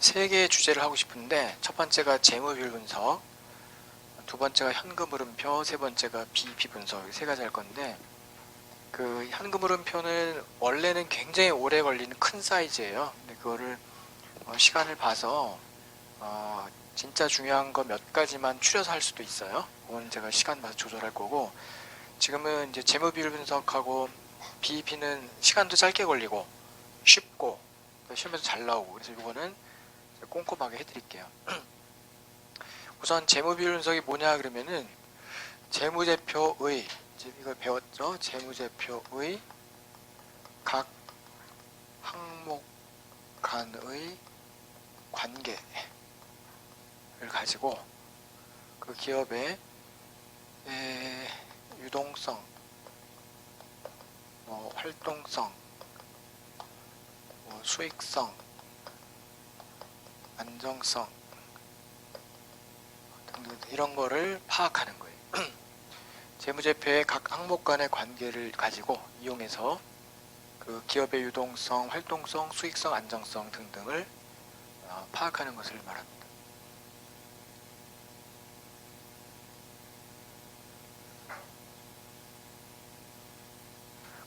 세 개의 주제를 하고 싶은데, 첫 번째가 재무비율 분석, 두 번째가 현금 흐름표, 세 번째가 BEP 분석, 세 가지 할 건데, 그 현금 흐름표는 원래는 굉장히 오래 걸리는 큰 사이즈예요. 근데 그거를 시간을 봐서 진짜 중요한 거 몇 가지만 추려서 할 수도 있어요. 그건 제가 시간 봐서 조절할 거고, 지금은 이제 재무비율 분석하고 BEP는 시간도 짧게 걸리고 쉽고 시험에서 잘 나오고, 그래서 이거는 꼼꼼하게 해드릴게요. 우선 재무비율 분석이 뭐냐 그러면은 재무제표의, 이걸 배웠죠? 재무제표의 각 항목 간의 관계를 가지고 그 기업의 유동성, 활동성, 수익성, 안정성 등등 이런 거를 파악하는 거예요. 재무제표의 각 항목 간의 관계를 가지고 이용해서 그 기업의 유동성, 활동성, 수익성, 안정성 등등을 파악하는 것을 말합니다.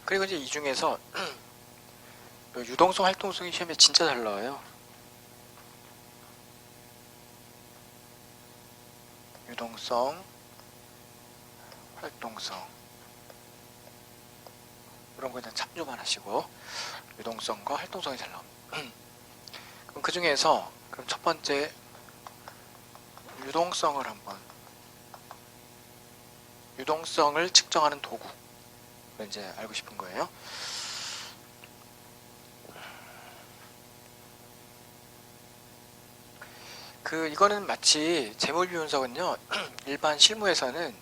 그리고 이제 이 중에서 유동성, 활동성이 시험에 진짜 잘 나와요. 유동성, 활동성 이런 거 그냥 참조만 하시고 유동성과 활동성이 잘 나옵니다. 그럼 그 중에서 그럼 첫 번째 유동성을 측정하는 도구 이제 알고 싶은 거예요. 이거는 마치 재무비율 분석은요, 일반 실무에서는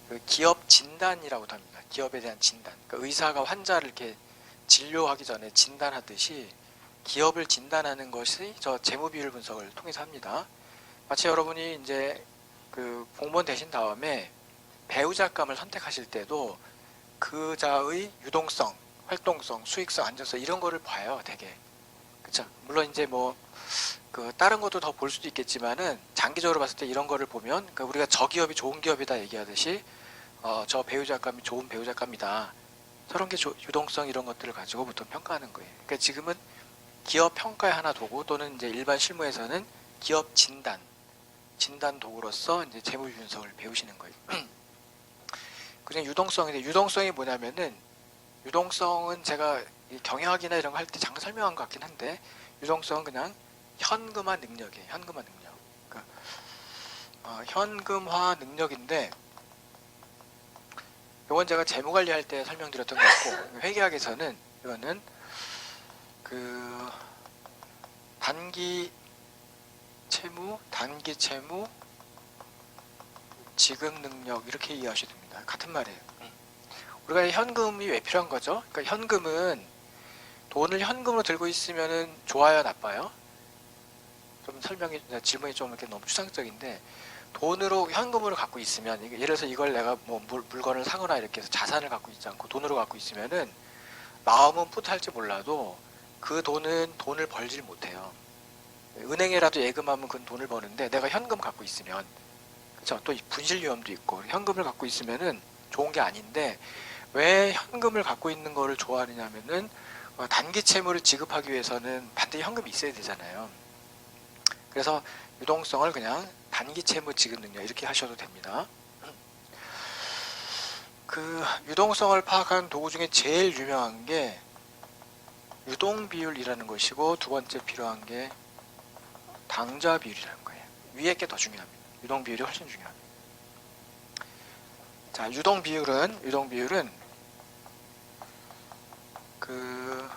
그 기업 진단이라고도 합니다. 기업에 대한 진단. 그러니까 의사가 환자를 이렇게 진료하기 전에 진단하듯이 기업을 진단하는 것이 저 재무비율 분석을 통해서 합니다. 마치 여러분이 이제 그 공무원 되신 다음에 배우자감을 선택하실 때도 그자의 유동성, 활동성, 수익성, 안정성 이런 거를 봐요, 되게. 그쵸? 물론 이제 다른 것도 더 볼 수도 있겠지만은 장기적으로 봤을 때 이런 거를 보면, 그러니까 우리가 저 기업이 좋은 기업이다 얘기하듯이 저 배우자감이 좋은 배우자감이다. 저런 게 유동성 이런 것들을 가지고 보통 평가하는 거예요. 그러니까 지금은 기업 평가의 하나 도구 또는 이제 일반 실무에서는 기업 진단 도구로서 이제 재무 분석을 배우시는 거예요. 그냥 유동성인데 유동성이 뭐냐면은 유동성은 제가 경영학이나 이런 거 할 때 잠깐 설명한 것 같긴 한데 유동성은 그냥 현금화 능력이에요. 현금화 능력. 그러니까 현금화 능력인데 이건 제가 재무관리할 때 설명드렸던 것 같고 회계학에서는 이거는 그 단기 채무, 지급 능력 이렇게 이해하셔야 됩니다. 같은 말이에요. 우리가 현금이 왜 필요한 거죠? 그러니까 현금은 돈을 현금으로 들고 있으면은 좋아요, 나빠요? 좀 질문이 좀 이렇게 너무 추상적인데 돈으로 현금으로 갖고 있으면 예를 들어서 이걸 내가 물건을 사거나 이렇게 해서 자산을 갖고 있지 않고 돈으로 갖고 있으면은 마음은 뿌듯할지 몰라도 그 돈은 돈을 벌질 못해요. 은행에라도 예금하면 그건 돈을 버는데 내가 현금 갖고 있으면 그렇죠. 또 분실 위험도 있고 현금을 갖고 있으면은 좋은 게 아닌데 왜 현금을 갖고 있는 거를 좋아하느냐면은 단기 채무를 지급하기 위해서는 반드시 현금이 있어야 되잖아요. 그래서 유동성을 그냥 단기 채무 지급 능력 이렇게 하셔도 됩니다. 그 유동성을 파악하는 도구 중에 제일 유명한 게 유동 비율이라는 것이고 두 번째 필요한 게 당좌 비율이라는 거예요. 위에 게 더 중요합니다. 유동 비율이 훨씬 중요합니다. 자, 유동 비율은 그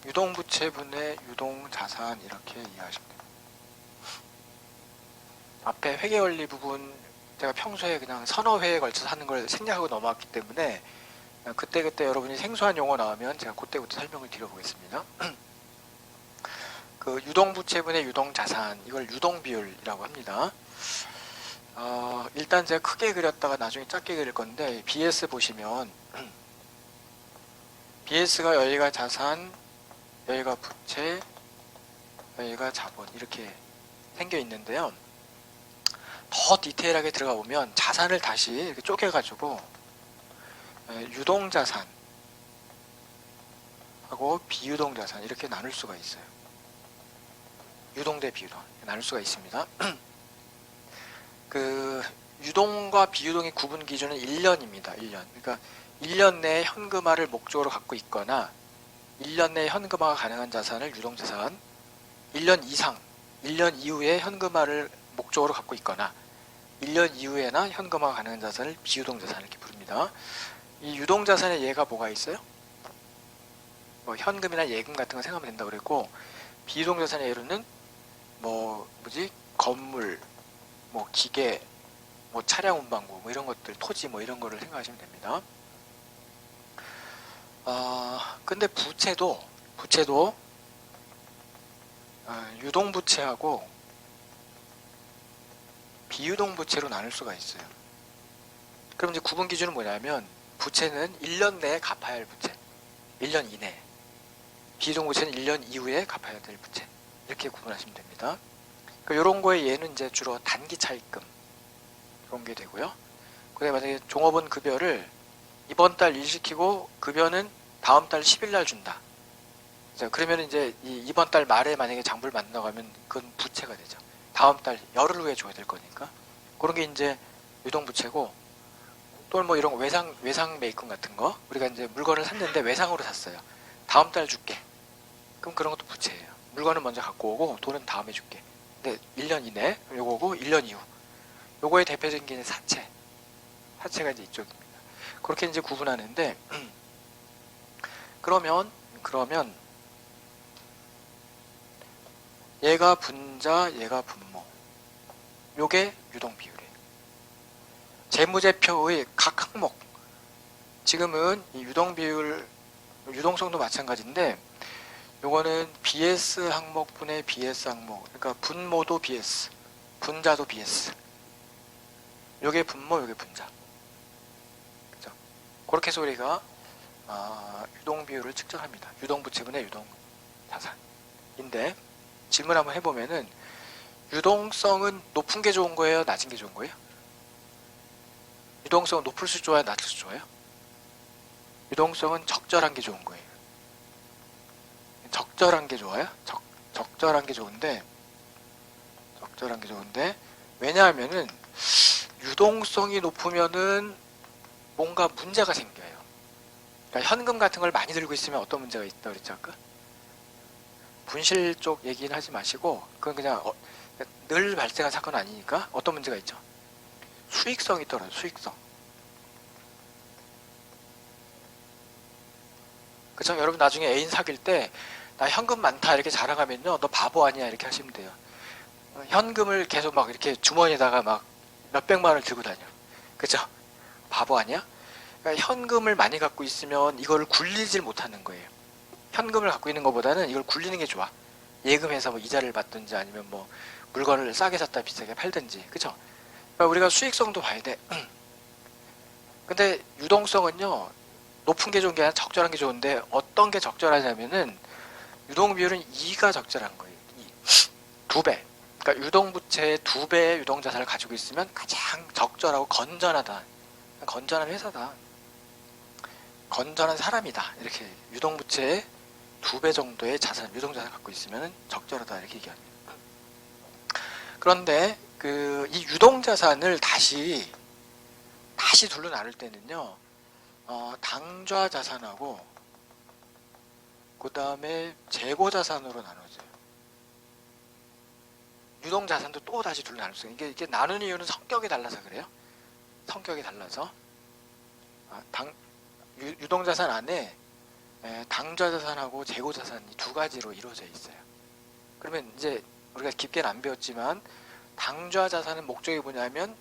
유동 부채분의 유동 자산 이렇게 이해하시면 됩니다. 앞에 회계 원리 부분 제가 평소에 그냥 서너 회에 걸쳐서 하는 걸 생략하고 넘어왔기 때문에 그때그때 여러분이 생소한 용어 나오면 제가 그때부터 설명을 드려보겠습니다. 그 유동부채분의 유동자산 이걸 유동비율이라고 합니다. 일단 제가 크게 그렸다가 나중에 작게 그릴 건데 BS 보시면 BS가 여기가 자산, 여기가 부채, 얘가 자본 이렇게 생겨 있는데요. 더 디테일하게 들어가 보면 자산을 다시 이렇게 쪼개가지고 유동자산 하고 비유동자산 이렇게 나눌 수가 있어요. 유동 대 비유동 나눌 수가 있습니다. 그 유동과 비유동의 구분 기준은 1년입니다. 1년. 그러니까 1년 내에 현금화를 목적으로 갖고 있거나 1년 내에 현금화가 가능한 자산을 유동자산, 1년 이상, 1년 이후에 현금화를 목적으로 갖고 있거나 1년 이후에나 현금화가 가능한 자산을 비유동자산 이렇게 부릅니다. 이 유동자산의 예가 뭐가 있어요? 뭐 현금이나 예금 같은 거 생각하면 된다고 그랬고, 비유동자산의 예로는 건물, 뭐 기계, 뭐 차량 운반구, 뭐 이런 것들, 토지 뭐 이런 거를 생각하시면 됩니다. 근데 부채도 유동부채하고 비유동부채로 나눌 수가 있어요. 그럼 이제 구분 기준은 뭐냐면, 부채는 1년 내에 갚아야 할 부채, 1년 이내. 비유동부채는 1년 이후에 갚아야 될 부채. 이렇게 구분하시면 됩니다. 그러니까 이런 거에 얘는 이제 주로 단기 차입금 이런 게 되고요. 그다음에 만약에 종업원 급여를 이번 달 일시키고 급여는 다음 달 10일 날 준다. 그러면 이제 이번 달 말에 만약에 장부를 만나고 하면 그건 부채가 되죠. 다음 달 열흘 후에 줘야 될 거니까. 그런 게 이제 유동부채고, 또 뭐 이런 외상 매입금 같은 거, 우리가 이제 물건을 샀는데 외상으로 샀어요. 다음 달 줄게. 그럼 그런 것도 부채예요. 물건을 먼저 갖고 오고 돈은 다음에 줄게. 근데 1년 이내 요거고 1년 이후. 요거의 대표적인 게 사채. 사채가 이제 이쪽입니다. 그렇게 이제 구분하는데, 그러면 얘가 분자, 얘가 분모. 요게 유동 비율이에요. 재무제표의 각 항목. 지금은 이 유동 비율, 유동성도 마찬가지인데, 요거는 BS 항목분의 BS 항목. 그러니까 분모도 BS, 분자도 BS. 요게 분모, 요게 분자. 그죠? 그렇게 해서 우리가 유동 비율을 측정합니다. 유동부채분의 유동자산인데, 질문 한번 해보면은, 유동성은 높은 게 좋은 거예요? 낮은 게 좋은 거예요? 유동성은 높을수록 좋아요? 낮을수록 좋아요? 유동성은 적절한 게 좋은 거예요. 적절한 게 좋아요? 적절한 게 좋은데, 왜냐하면은 유동성이 높으면은 뭔가 문제가 생겨요. 그러니까 현금 같은 걸 많이 들고 있으면 어떤 문제가 있다 그랬죠 아까? 분실 쪽 얘기는 하지 마시고, 그건 그냥 늘 발생한 사건은 아니니까 어떤 문제가 있죠? 수익성이 떨어져요. 수익성. 그쵸? 여러분 나중에 애인 사귈 때 나 현금 많다 이렇게 자랑하면요, 너 바보 아니야 이렇게 하시면 돼요. 현금을 계속 막 이렇게 주머니에다가 막 몇백만 원을 들고 다녀. 그죠? 바보 아니야? 그러니까 현금을 많이 갖고 있으면 이걸 굴리질 못하는 거예요. 현금을 갖고 있는 것보다는 이걸 굴리는 게 좋아. 예금해서 뭐 이자를 받든지 아니면 뭐 물건을 싸게 샀다 비싸게 팔든지. 그쵸? 그러니까 우리가 수익성도 봐야 돼. 근데 유동성은요, 높은 게 좋은 게 아니라 적절한 게 좋은데, 어떤 게 적절하냐면은 유동 비율은 2가 적절한 거예요. 2배. 그러니까 유동부채의 2배의 유동자산을 가지고 있으면 가장 적절하고 건전하다. 건전한 회사다. 건전한 사람이다. 이렇게 유동부채의 2배 정도의 자산, 유동자산을 갖고 있으면 적절하다. 이렇게 얘기합니다. 그런데 이 유동자산을 다시 둘로 나눌 때는요, 당좌자산하고 그 다음에 재고자산으로 나눠져요. 유동자산도 또 다시 둘로 나눌 수 있어요. 이게 나누는 이유는 성격이 달라서 그래요. 성격이 달라서. 유동자산 안에 당좌자산하고 재고자산이 두 가지로 이루어져 있어요. 그러면 이제 우리가 깊게는 안 배웠지만, 당좌자산은 목적이 뭐냐면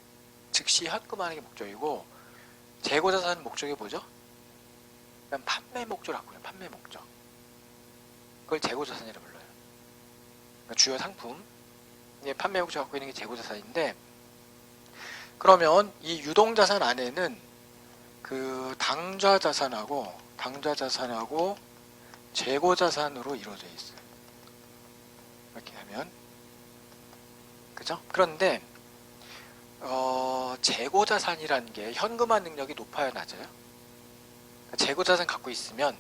즉시 현금화하는 게 목적이고, 재고자산은 목적이 뭐죠? 그냥 판매 목적을 갖고 있는 판매 목적. 그걸 재고자산이라고 불러요. 그러니까 주요 상품, 판매 목적을 갖고 있는 게 재고자산인데, 그러면 이 유동자산 안에는 그 당좌자산하고 재고자산으로 이루어져 있어요. 이렇게 하면 그죠? 그런데 재고자산이라는 게 현금화 능력이 높아요, 낮아요? 재고자산 갖고 있으면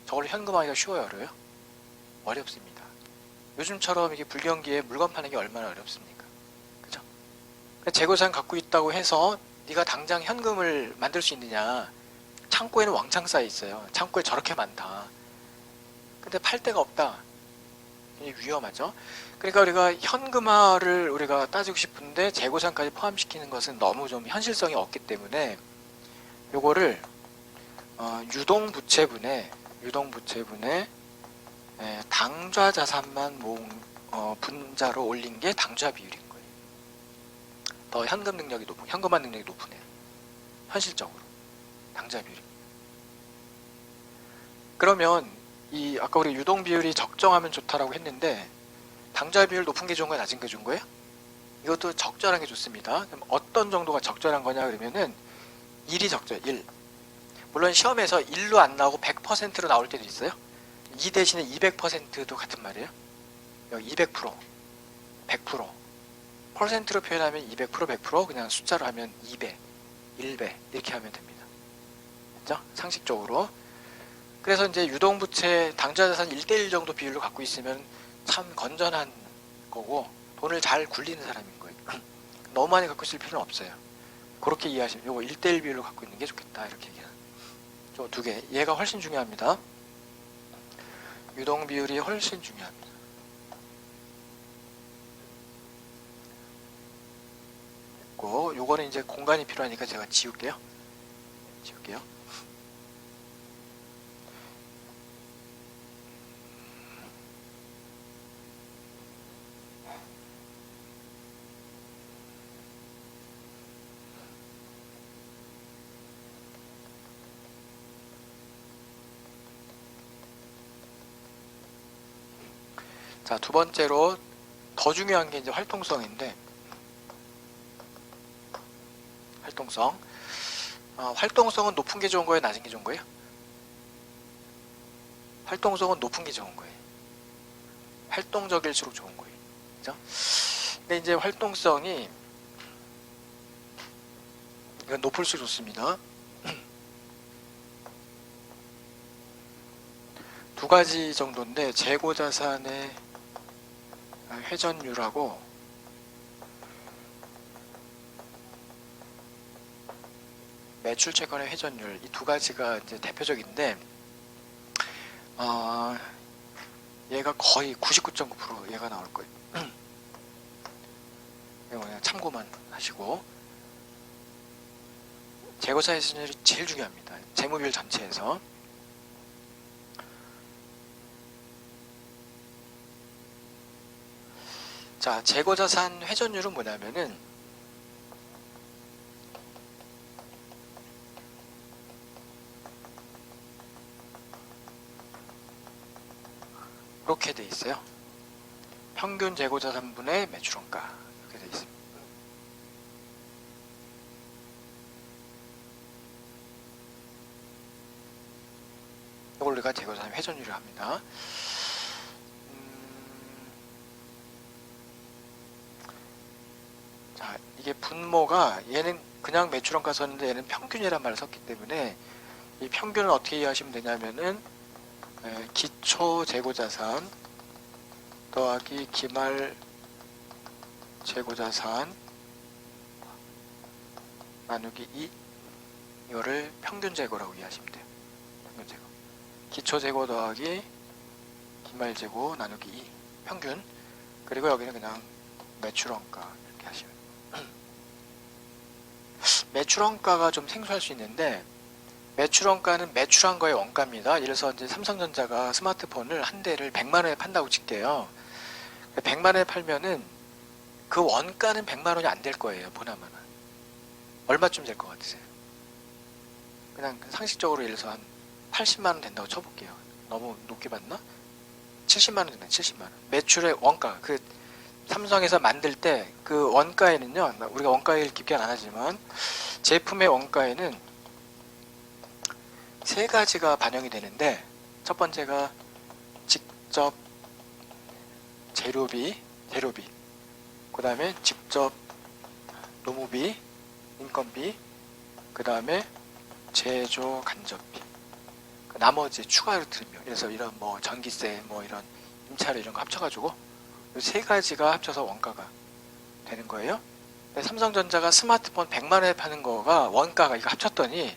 저걸 현금화하기가 쉬워요, 어려워요? 어렵습니다. 요즘처럼 이게 불경기에 물건 파는 게 얼마나 어렵습니까? 그죠? 재고자산 갖고 있다고 해서 네가 당장 현금을 만들 수 있느냐? 창고에는 왕창 쌓여 있어요. 창고에 저렇게 많다. 근데 팔 데가 없다. 위험하죠. 그러니까 우리가 현금화를 우리가 따지고 싶은데 재고산까지 포함시키는 것은 너무 좀 현실성이 없기 때문에 요거를 유동부채분에 당좌자산만 분자로 올린 게 당좌 비율인 거예요. 더 현금 능력이 높은, 현금화 능력이 높은 애. 현실적으로 당좌 비율이. 그러면 이 아까 우리 유동 비율이 적정하면 좋다라고 했는데 당좌 비율 높은 게 좋은 거야, 낮은 게 좋은 거예요? 이것도 적절한 게 좋습니다. 그럼 어떤 정도가 적절한 거냐 그러면은 1이 적절, 1. 물론 시험에서 1로 안 나오고 100%로 나올 때도 있어요. 2 대신에 200%도 같은 말이에요. 여기 200%, 100%. 퍼센트로 표현하면 200%, 100%, 그냥 숫자로 하면 2배, 1배 이렇게 하면 됩니다. 그죠? 상식적으로. 그래서 이제 유동부채 당좌자산 1대1 정도 비율로 갖고 있으면 참 건전한 거고 돈을 잘 굴리는 사람인 거예요. 너무 많이 갖고 있을 필요는 없어요. 그렇게 이해하시면 요거 1대1 비율로 갖고 있는 게 좋겠다 이렇게 얘기하는. 저 두 개. 얘가 훨씬 중요합니다. 유동 비율이 훨씬 중요합니다. 요거는 이제 공간이 필요하니까 제가 지울게요. 자, 두 번째로 더 중요한 게 이제 활동성인데, 활동성은 높은 게 좋은 거예요, 낮은 게 좋은 거예요? 활동성은 높은 게 좋은 거예요. 활동적일수록 좋은 거예요. 그죠? 근데 이제 활동성이 이건 높을수록 좋습니다. 두 가지 정도인데 재고자산의 회전율하고 매출 채권의 회전율, 이 두 가지가 이제 대표적인데 얘가 거의 99.9% 얘가 나올 거예요. 이거 그냥 참고만 하시고, 재고자 회전율이 제일 중요합니다. 재무비율 전체에서. 자, 재고자산 회전율은 뭐냐면은 이렇게 돼 있어요. 평균 재고자산분의 매출원가 이렇게 돼 있습니다. 이걸 우리가 재고자산 회전율을 합니다. 자, 이게 분모가 얘는 그냥 매출원가 썼는데 얘는 평균이란 말을 썼기 때문에 이 평균을 어떻게 이해하시면 되냐면은 기초 재고자산 더하기 기말 재고자산 나누기 2, 이거를 평균 재고라고 이해하시면 돼요. 평균 재고. 기초 재고 더하기 기말 재고 나누기 2, 평균. 그리고 여기는 그냥 매출원가 이렇게 하시면 돼요. 매출원가가 좀 생소할 수 있는데, 매출원가는 매출한 거의 원가입니다. 예를 들어서 이제 삼성전자가 스마트폰을 한 대를 100만 원에 판다고 칠게요. 100만 원에 팔면은 그 원가는 100만 원이 안 될 거예요. 보나마나. 얼마쯤 될 것 같으세요? 그냥 상식적으로 예를 들어서 한 80만 원 된다고 쳐볼게요. 너무 높게 봤나? 70만 원 된다. 70만 원. 매출의 원가. 그 삼성에서 만들 때 그 원가에는요, 우리가 원가 얘기를 깊게 안 하지만 제품의 원가에는 세 가지가 반영이 되는데, 첫 번째가 직접 재료비, 그 다음에 직접 노무비, 인건비, 그 다음에 제조 간접비, 나머지 추가로 들으면, 그래서 이런 뭐 전기세, 뭐 이런 임차료 이런 거 합쳐가지고 이 세 가지가 합쳐서 원가가 되는 거예요. 삼성전자가 스마트폰 100만원에 파는 거가 원가가 이거 합쳤더니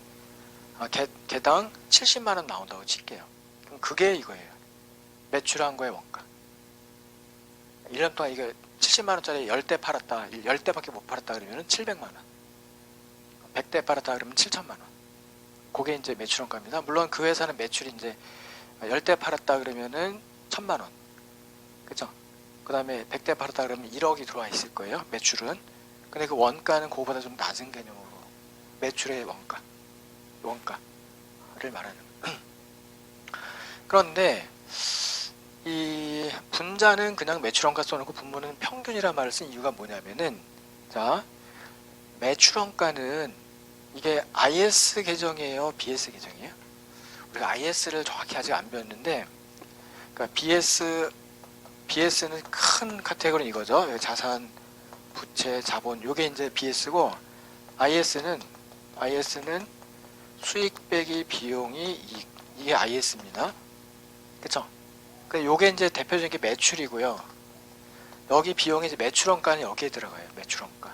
개당 70만원 나온다고 칠게요. 그럼 그게 이거예요. 매출한 거의 원가. 1년 동안 이거 70만원짜리 10대 팔았다, 10대밖에 못 팔았다 그러면 700만원, 100대 팔았다 그러면 7천만원. 그게 이제 매출원가입니다. 물론 그 회사는 매출이 이제 10대 팔았다 그러면은 1000만원. 그죠? 그 다음에 100대 팔았다 그러면 1억이 들어와 있을 거예요. 매출은. 근데 그 원가는 그거보다 좀 낮은 개념으로 매출의 원가를 말하는 거예요. 그런데 이 분자는 그냥 매출원가 써놓고 분모는 평균이란 말을 쓴 이유가 뭐냐면은, 자, 매출원가는 이게 IS 계정이에요, BS 계정이에요? 우리가 IS를 정확히 아직 안 배웠는데, 그러니까 BS는 큰 카테고리 이거죠. 자산, 부채, 자본, 요게 이제 BS고, IS는 수익 빼기 비용이 이익, 이게 IS입니다. 그쵸? 요게 이제 대표적인 게 매출이고요. 여기 비용이 이제 매출원가는 여기에 들어가요. 매출원가.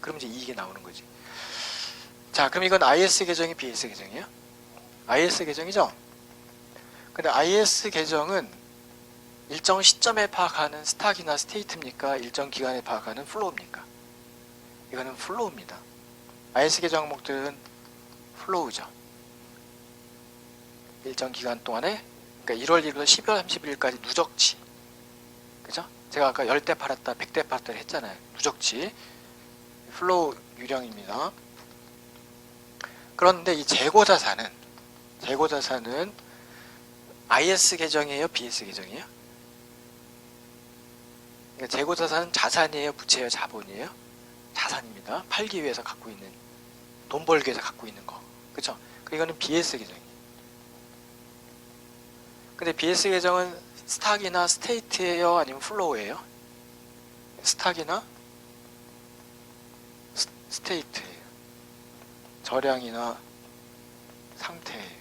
그럼 이제 이익이 나오는 거지. 자, 그럼 이건 IS 계정이 BS 계정이에요? IS 계정이죠? 근데 IS 계정은 일정 시점에 파악하는 스탁이나 스테이트입니까? 일정 기간에 파악하는 플로우입니까? 이거는 플로우입니다. IS 계정 항목들은 플로우죠. 일정 기간 동안에, 그러니까 1월 1일부터 12월 31일까지 누적치. 그죠? 제가 아까 10대 팔았다, 100대 팔았다 했잖아요. 누적치. 플로우 유령입니다. 그런데 이 재고자산은 IS 계정이에요? BS 계정이에요? 그러니까 재고자산은 자산이에요? 부채예요? 자본이에요? 자산입니다. 팔기 위해서 갖고 있는, 돈 벌기 위해서 갖고 있는 거. 그쵸? 이거는 BS 계정이에요. 근데 BS 계정은 스탁이나 스테이트예요? 아니면 플로우예요? 스탁이나 스테이트예요. 저량이나 상태예요.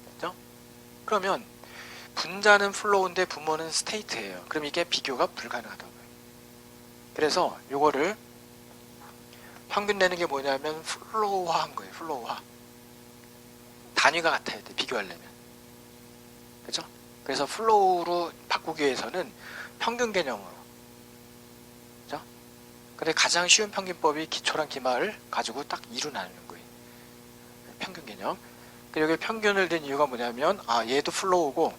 됐죠? 그러면 분자는 플로우인데 분모는 스테이트예요. 그럼 이게 비교가 불가능하다고요. 그래서 요거를 평균 내는 게 뭐냐면 플로우화한 거예요. 플로우화. 단위가 같아야 돼, 비교하려면. 그죠? 그래서 플로우로 바꾸기 위해서는 평균 개념으로. 그죠? 근데 가장 쉬운 평균법이 기초랑 기말을 가지고 딱 2로 나누는 거예요. 평균 개념. 여기 평균을 든 이유가 뭐냐면, 얘도 플로우고,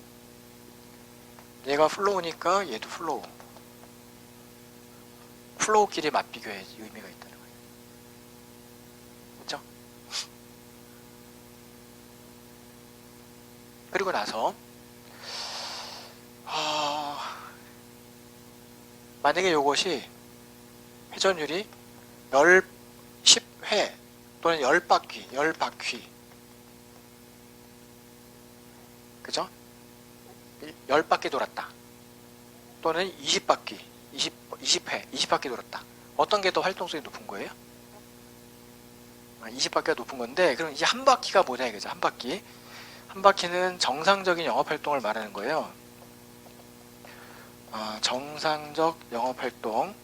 얘가 플로우니까 얘도 플로우. 플로우끼리 맞비교해야 의미가 있다는 거예요. 그죠? 그리고 나서 만약에 이것이 회전율이 10회 또는 10바퀴 그죠? 10바퀴 돌았다 또는 20회 20바퀴 돌았다. 어떤 게 더 활동성이 높은 거예요? 20바퀴가 높은 건데, 그럼 이 한 바퀴가 뭐냐 이거죠. 한 바퀴는 정상적인 영업활동을 말하는 거예요. 정상적 영업활동을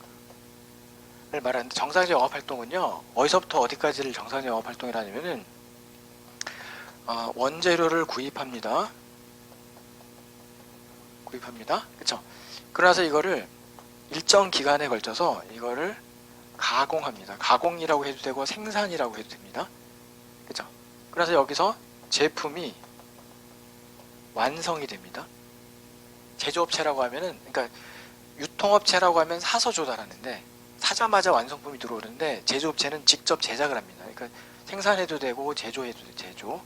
말하는데, 정상적 영업활동은요, 어디서부터 어디까지를 정상적 영업활동이라냐면은 원재료를 구입합니다. 그쵸? 그러나서 이거를 일정 기간에 걸쳐서 이거를 가공합니다. 가공이라고 해도 되고 생산이라고 해도 됩니다. 그죠? 그래서 여기서 제품이 완성이 됩니다. 제조업체라고 하면은, 그러니까 유통업체라고 하면 사서 조달하는데, 사자마자 완성품이 들어오는데, 제조업체는 직접 제작을 합니다. 그러니까 생산해도 되고 제조해도 되고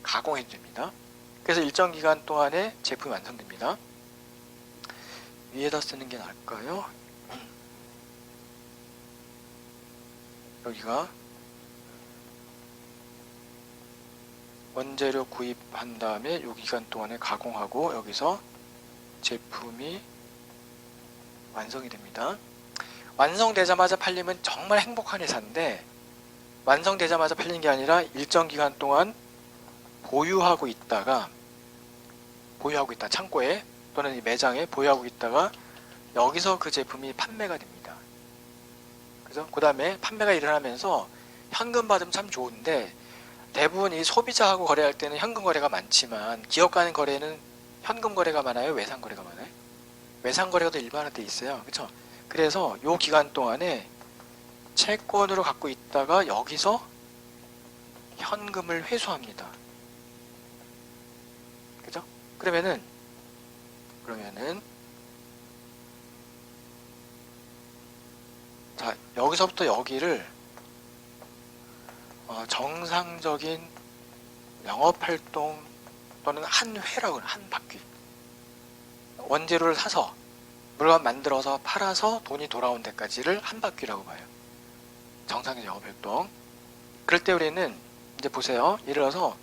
가공해도 됩니다. 그래서 일정 기간 동안에 제품이 완성됩니다. 위에다 쓰는 게 나을까요? 여기가 원재료 구입한 다음에 요 기간 동안에 가공하고 여기서 제품이 완성이 됩니다. 완성되자마자 팔리면 정말 행복한 회사인데, 완성되자마자 팔리는 게 아니라 일정 기간 동안 보유하고 있다, 창고에 또는 이 매장에 보유하고 있다가 여기서 그 제품이 판매가 됩니다. 그래서 그 다음에 판매가 일어나면서 현금 받으면 참 좋은데, 대부분 이 소비자하고 거래할 때는 현금 거래가 많지만 기업 간의 거래는 현금 거래가 많아요, 외상 거래가 많아요? 외상 거래가 더 일반화돼 있어요. 그렇죠? 그래서 요 기간 동안에 채권으로 갖고 있다가 여기서 현금을 회수합니다. 그죠? 그러면은 자, 여기서부터 여기를 정상적인 영업활동 또는 한 회라고 해요. 한 바퀴. 원재료를 사서 물건 만들어서 팔아서 돈이 돌아온 데까지를 한 바퀴라고 봐요. 정상적인 영업활동. 그럴 때 우리는 이제 보세요. 예를 들어서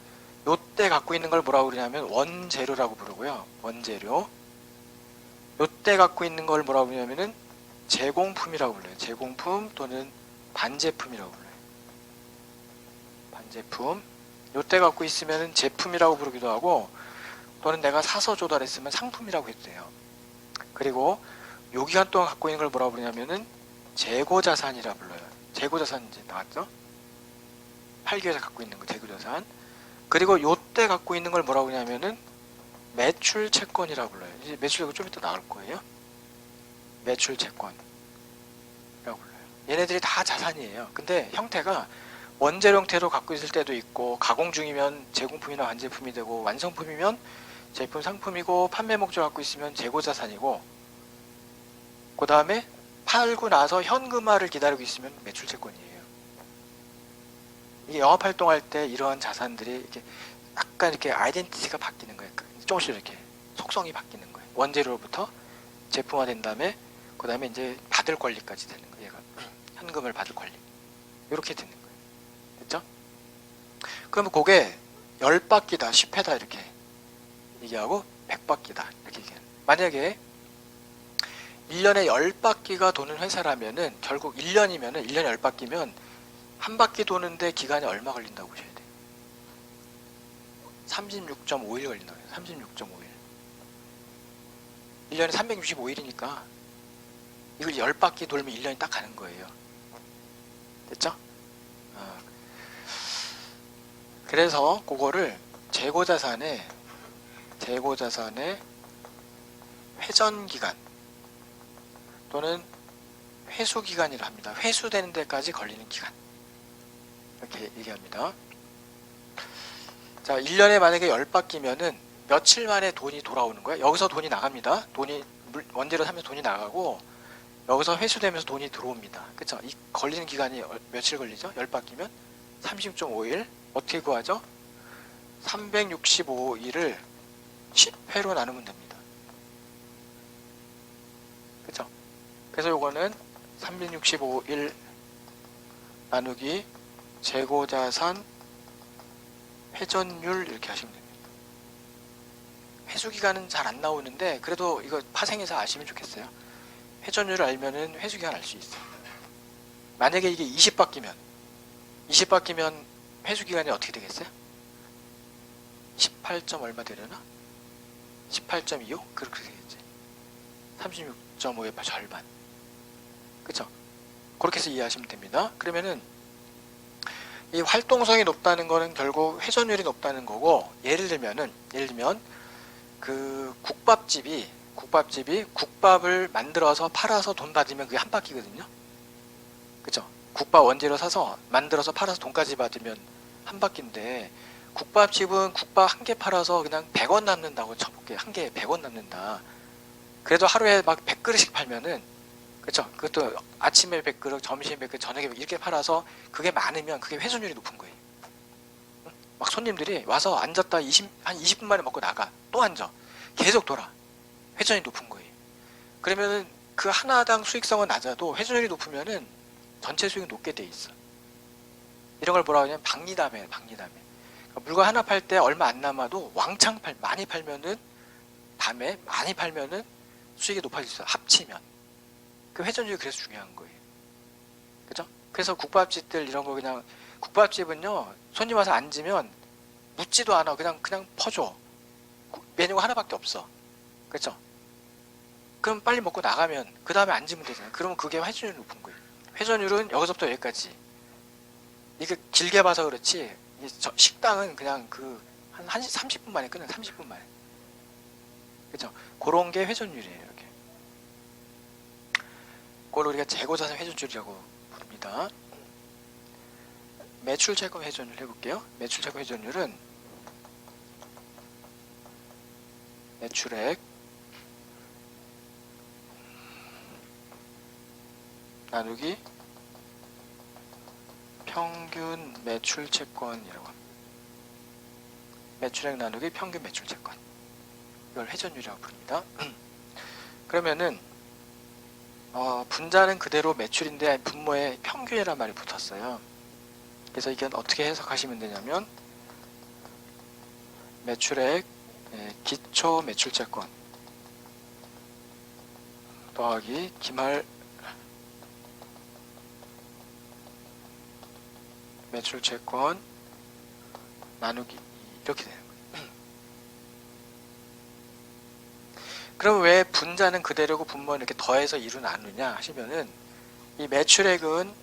요때 갖고 있는 걸 뭐라고 그러냐면 원재료라고 부르고요. 원재료. 요때 갖고 있는 걸 뭐라고 그러냐면은 제공품이라고 불러요. 제공품 또는 반제품이라고 불러요. 반제품. 요때 갖고 있으면 제품이라고 부르기도 하고, 또는 내가 사서 조달했으면 상품이라고 해도 돼요. 그리고 요 기간 동안 갖고 있는 걸 뭐라고 부르냐면은 재고자산이라 불러요. 재고자산 이제 나왔죠? 팔기 위해서 갖고 있는 거 재고자산. 그리고 요때 갖고 있는 걸 뭐라고 그러냐면은 매출채권이라고 불러요. 이제 매출채권 좀 이따 나올 거예요. 매출채권이라고 불러요. 얘네들이 다 자산이에요. 근데 형태가 원재료 형태로 갖고 있을 때도 있고, 가공 중이면 제공품이나 완제품이 되고, 완성품이면 제품 상품이고, 판매 목적 갖고 있으면 재고자산이고, 그 다음에 팔고 나서 현금화를 기다리고 있으면 매출채권이에요. 이게 영업활동할 때 이러한 자산들이 이렇게 약간 이렇게 아이덴티티가 바뀌는 거예요. 조금씩 이렇게 속성이 바뀌는 거예요. 원재료로부터 제품화된 다음에 그 다음에 이제 받을 권리까지 되는 거예요. 얘가 현금을 받을 권리. 이렇게 되는 거예요. 됐죠? 그러면 그게 10바퀴다, 10회다 이렇게 얘기하고 100바퀴다 이렇게 얘기해요. 만약에 1년에 10바퀴가 도는 회사라면은 결국 1년이면은 1년에 10바퀴면 한 바퀴 도는데 기간이 얼마 걸린다고 보셔야 돼요. 36.5일 걸린다고 해요. 36.5일. 1년에 365일이니까 이걸 10바퀴 돌면 1년이 딱 가는 거예요. 됐죠? 그래서 그거를 재고자산의 회전기간 또는 회수기간이라 합니다. 회수되는 데까지 걸리는 기간. 이렇게 얘기합니다. 자, 1년에 만약에 10바퀴면은 며칠 만에 돈이 돌아오는 거예요. 여기서 돈이 나갑니다. 원재료 사면서 돈이 나가고, 여기서 회수되면서 돈이 들어옵니다. 그쵸? 이 걸리는 기간이 며칠 걸리죠? 10바퀴면 30.5일. 어떻게 구하죠? 365일을 10회로 나누면 됩니다. 그쵸? 그래서 요거는 365일 나누기 재고자산 회전율 이렇게 하시면 됩니다. 회수기간은 잘 안 나오는데 그래도 이거 파생해서 아시면 좋겠어요. 회전율을 알면은 회수기간 알 수 있어요. 만약에 이게 20바퀴면 회수기간이 어떻게 되겠어요? 18점 얼마 되려나? 18.25? 그렇게 되겠지. 36.5의 절반. 그쵸? 그렇게 해서 이해하시면 됩니다. 그러면은 이 활동성이 높다는 거는 결국 회전율이 높다는 거고, 예를 들면 그 국밥집이 국밥을 만들어서 팔아서 돈 받으면 그게 한 바퀴거든요. 그쵸? 국밥 원재료 사서 만들어서 팔아서 돈까지 받으면 한 바퀴인데, 국밥집은 국밥 한 개 팔아서 그냥 100원 남는다고 쳐볼게요. 한 개에 100원 남는다. 그래도 하루에 막 100그릇씩 팔면은, 그쵸? 그것도 아침에 100그릇, 점심에 100그릇, 저녁에 100그릇 이렇게 팔아서 그게 많으면 그게 회전율이 높은 거예요. 막 손님들이 와서 앉았다 한 20분 만에 먹고 나가. 또 앉아. 계속 돌아. 회전이 높은 거예요. 그러면은 그 하나당 수익성은 낮아도 회전율이 높으면은 전체 수익이 높게 돼 있어. 이런 걸 뭐라고 하냐면 박리담이에요. 박리담. 물건 하나 팔 때 얼마 안 남아도 왕창 많이 팔면은 다음에 많이 팔면은 수익이 높아질 수 있어요. 합치면. 그 회전율이 그래서 중요한 거예요. 그죠? 그래서 국밥집들 이런 거 그냥 국밥집은요 손님 와서 앉으면 묻지도 않아. 그냥 퍼줘. 메뉴가 하나밖에 없어. 그렇죠? 그럼 빨리 먹고 나가면 그 다음에 앉으면 되잖아요. 그러면 그게 회전율이 높은 거예요. 회전율은 여기서부터 여기까지. 이게 길게 봐서 그렇지 식당은 그냥 한 30분 만에 끝나요. 30분 만에. 그죠? 그런 게 회전율이에요. 이렇게. 그걸 우리가 재고자산 회전율이라고 부릅니다. 매출 재고 회전율 해볼게요. 매출 재고 회전율은 매출액 나누기 평균 매출 채권이라고 합니다. 매출액 나누기 평균 매출 채권. 이걸 회전율이라고 부릅니다. 그러면은 분자는 그대로 매출인데 분모에 평균이란 말이 붙었어요. 그래서 이건 어떻게 해석하시면 되냐면 매출액 기초 매출 채권 더하기 기말 매출 채권 나누기 이렇게 되는 거예요. 그럼 왜 분자는 그대로고 분모는 이렇게 더해서 2로 나누냐 하시면은 이 매출액은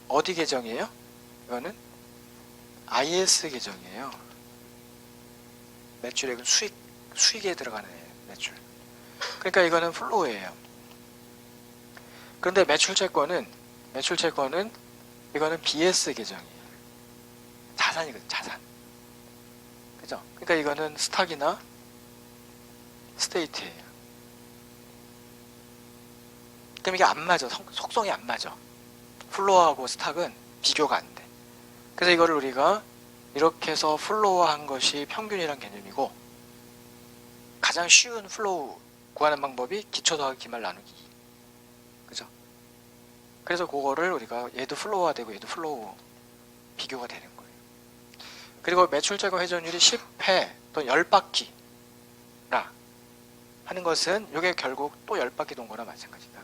어디 계정이에요? 이거는 IS 계정이에요. 매출액은 수익에 들어가는 매출. 그러니까 이거는 플로우예요. 그런데 매출 채권은 이거는 BS 계정이에요. 자산이거든, 자산. 그죠? 그러니까 이거는 스탁이나 스테이트예요. 그럼 이게 안 맞아. 속성이 안 맞아. 플로어하고 스탁은 비교가 안 돼. 그래서 이거를 우리가 이렇게 해서 플로어한 것이 평균이란 개념이고 가장 쉬운 플로우 구하는 방법이 기초 더하기 기말 나누기. 그죠? 그래서 그거를 우리가 얘도 플로우가 되고 얘도 플로우 비교가 되는 거예요. 그리고 매출 재고 회전율이 10회 또는 10바퀴라 하는 것은 이게 결국 또 10바퀴 돈 거나 마찬가지다.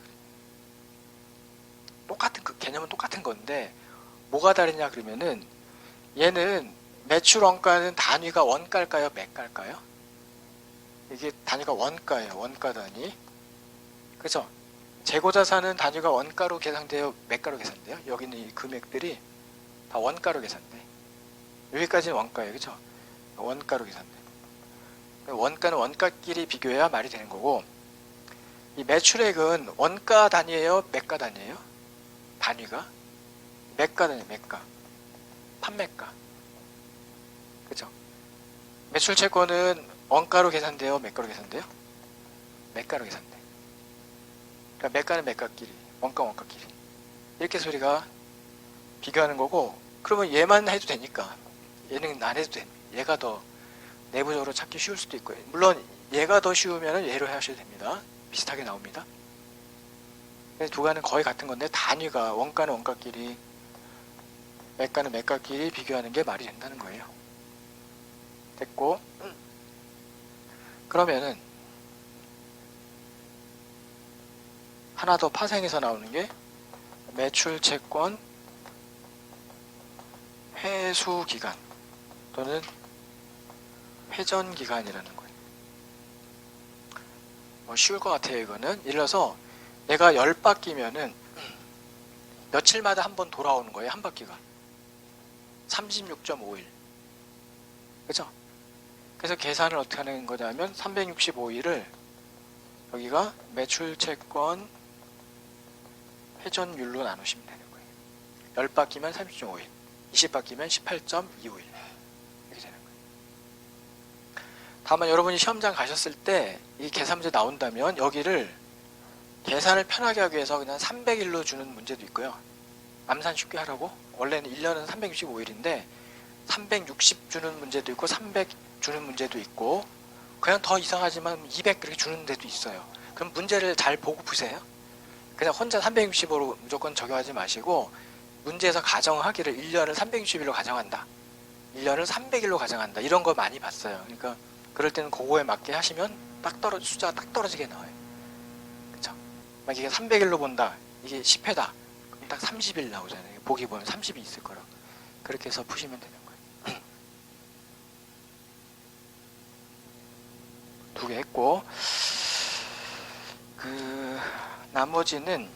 똑같은 그 개념은 똑같은 건데 뭐가 다르냐 그러면은 얘는 매출 원가는 단위가 원가일까요? 매가일까요? 이게 단위가 원가예요. 원가 단위. 그죠? 재고자산은 단위가 원가로 계산돼요? 매가로 계산돼요? 여기 있는 이 금액들이 다 원가로 계산돼. 여기까지는 원가예요. 그죠? 원가로 계산돼. 원가는 원가끼리 비교해야 말이 되는 거고 이 매출액은 원가 단위예요? 매가 단위예요? 단위가? 매가 단위, 매가. 판매가. 그죠? 매출 채권은 원가로 계산돼요? 매가로 계산돼요? 매가로 계산돼. 그러니까 매가는 매가끼리, 원가 원가끼리. 이렇게 소리가 비교하는 거고 그러면 얘만 해도 되니까 얘는 안 해도 돼. 얘가 더 내부적으로 찾기 쉬울 수도 있고요. 물론 얘가 더 쉬우면 얘로 하셔도 됩니다. 비슷하게 나옵니다. 두 가는 거의 같은 건데 단위가 원가는 원가끼리 매가는 매가끼리 비교하는 게 말이 된다는 거예요. 됐고 그러면은 하나 더 파생해서 나오는 게 매출 채권 회수 기간 또는 회전 기간이라는 거예요. 쉬울 것 같아요. 이거는 예를 들어서 내가 10바퀴면은 며칠마다 한 번 돌아오는 거예요. 한 바퀴가 36.5일. 그죠? 그래서 계산을 어떻게 하는 거냐면 365일을 여기가 매출 채권 회전율로 나누시면 되는 거예요. 10바퀴면 30.5일, 20바퀴면 18.25일 이렇게 되는 거예요. 다만 여러분이 시험장 가셨을 때 이 계산 문제 나온다면 여기를 계산을 편하게 하기 위해서 그냥 300일로 주는 문제도 있고요. 암산 쉽게 하라고 원래는 1년은 365일인데 360 주는 문제도 있고 300 주는 문제도 있고 그냥 더 이상하지만 200 그렇게 주는 데도 있어요. 그럼 문제를 잘 보고 푸세요. 그냥 혼자 360으로 무조건 적용하지 마시고 문제에서 가정하기를 1년을 360일로 가정한다. 1년을 300일로 가정한다. 이런 거 많이 봤어요. 그러니까 그럴 때는 그거에 맞게 하시면 숫자가 딱 떨어지게 나와요. 그쵸? 막 이게 300일로 본다. 이게 10회다. 그럼 딱 30일 나오잖아요. 보기 보면 30이 있을 거라고. 그렇게 해서 푸시면 되는 거예요. 두 개 했고, 나머지는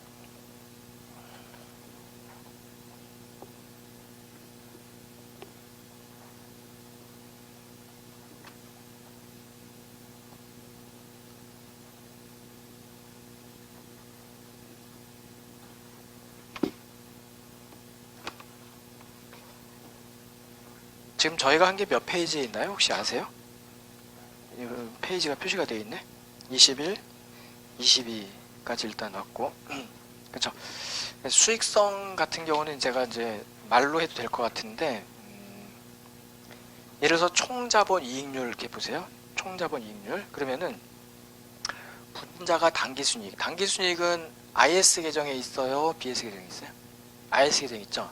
지금 저희가 한 게 몇 페이지에 있나요? 혹시 아세요? 페이지가 표시가 되어 있네. 21, 22까지 일단 왔고, 그렇죠. 수익성 같은 경우는 제가 이제 말로 해도 될 것 같은데, 예를 들어서 총자본 이익률 이렇게 보세요. 총자본 이익률. 그러면은 분자가 당기순이익. 당기순이익은 IS 계정에 있어요? BS 계정에 있어요? IS 계정 있죠.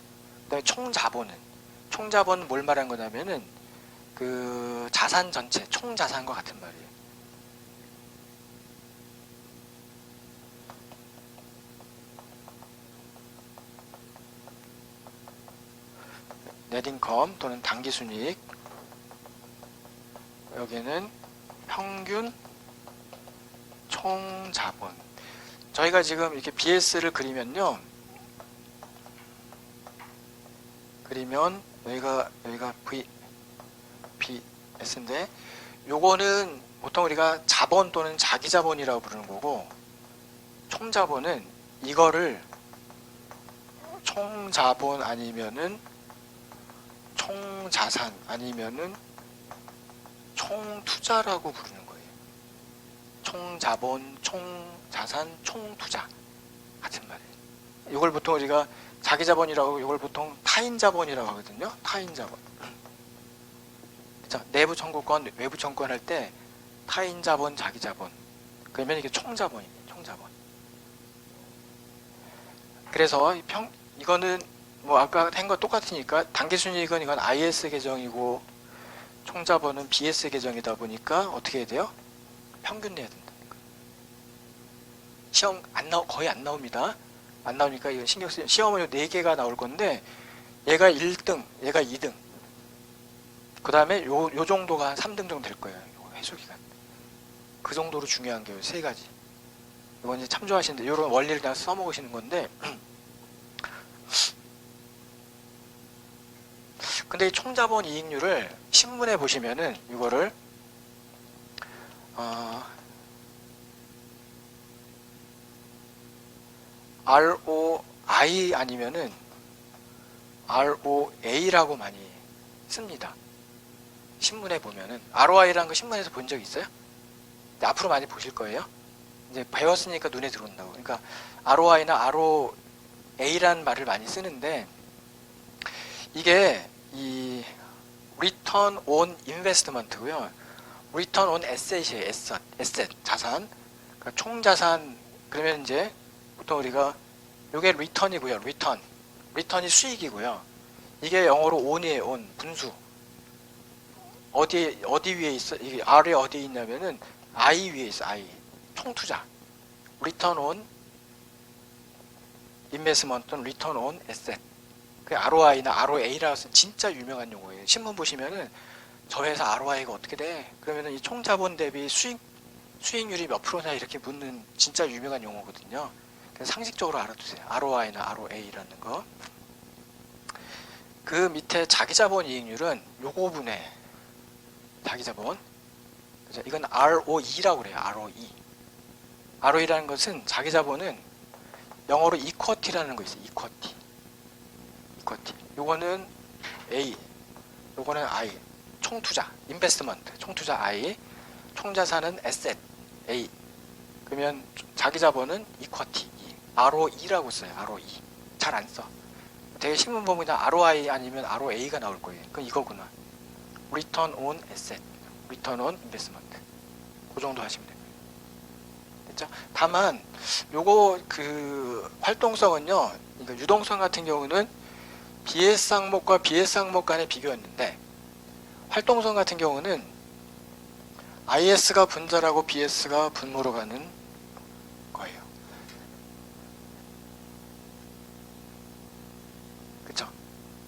그다음에 총자본은 뭘 말한 거냐면은 그 자산 전체, 총자산과 같은 말이에요. 넷인컴 또는 당기순이익. 여기는 평균 총자본. 저희가 지금 이렇게 BS를 그리면요. 여기가 BS인데, 요거는 보통 우리가 자본 또는 자기자본이라고 부르는 거고, 총자본은 이거를 총자본 아니면은 총자산 아니면은 총투자라고 부르는 거예요. 총자본, 총자산, 총투자 같은 말이에요. 이걸 보통 우리가 자기자본이라고, 이걸 보통 타인자본이라고 하거든요. 타인자본. 자, 내부 청구권, 외부 청구권 할 때 타인자본, 자기자본. 그러면 이게 총자본이에요. 총자본. 그래서 이거는 뭐 아까 한 거 똑같으니까 당기순이익은 이건 IS 계정이고 총자본은 BS 계정이다 보니까 어떻게 해야 돼요? 평균 내야 된다는 거예요. 시험 거의 안 나옵니다. 안 나오니까 이거 신경 쓰요. 시험은 4개가 나올 건데 얘가 1등, 얘가 2등. 그 다음에 요 정도가 한 3등 정도 될 거예요. 해소기간. 그 정도로 중요한 게 3가지. 이건 이제 참조하시는데 이런 원리를 그냥 써먹으시는 건데 근데 이 총자본 이익률을 신문에 보시면은 이거를 ROI 아니면은 ROA라고 많이 씁니다. 신문에 보면은 ROI라는 거 신문에서 본 적 있어요? 앞으로 많이 보실 거예요. 이제 배웠으니까 눈에 들어온다고. 그러니까 ROI나 ROA라는 말을 많이 쓰는데 이게 이 Return on Investment고요. Return on Asset이에요. Asset 자산. 그러니까 총자산. 그러면 이제 보통 우리가 이게 return이고요. return이 수익이고요. 이게 영어로 on이에요. on 분수. 어디 위에 있어? 이게 R에 어디 있냐면은 I 위에 있어. I 총투자. Return on Investment 또는 Return on Asset. 그 ROI나 ROA라고 해서 진짜 유명한 용어예요. 신문 보시면은 저 회사 ROI가 어떻게 돼? 그러면은 이 총자본 대비 수익률이 몇 프로냐 이렇게 묻는 진짜 유명한 용어거든요. 그래서 상식적으로 알아두세요. ROI나 ROA라는 거. 그 밑에 자기자본 이익률은 요거분에 자기자본. 그죠? 이건 ROE라고 그래요. ROE. ROE라는 것은 자기자본은 영어로 equity라는 거 있어요. equity. 요거는 A, 요거는 I. 총투자, investment, 총투자 I. 총자산은 asset, A. 그러면 자기자본은 equity, E. ROE라고 써요. ROE. 잘 안 써. 되게 신문 보면 그냥 ROI 아니면 ROA가 나올 거예요. 그건 이거구나. Return on asset, Return on investment. 그 정도 하시면 됩니다. 됐죠? 다만 요거 그 활동성은요. 그러니까 유동성 같은 경우는 BS 항목과 BS 항목 간의 비교였는데 활동성 같은 경우는 IS가 분자라고 BS가 분모로 가는 거예요. 그쵸?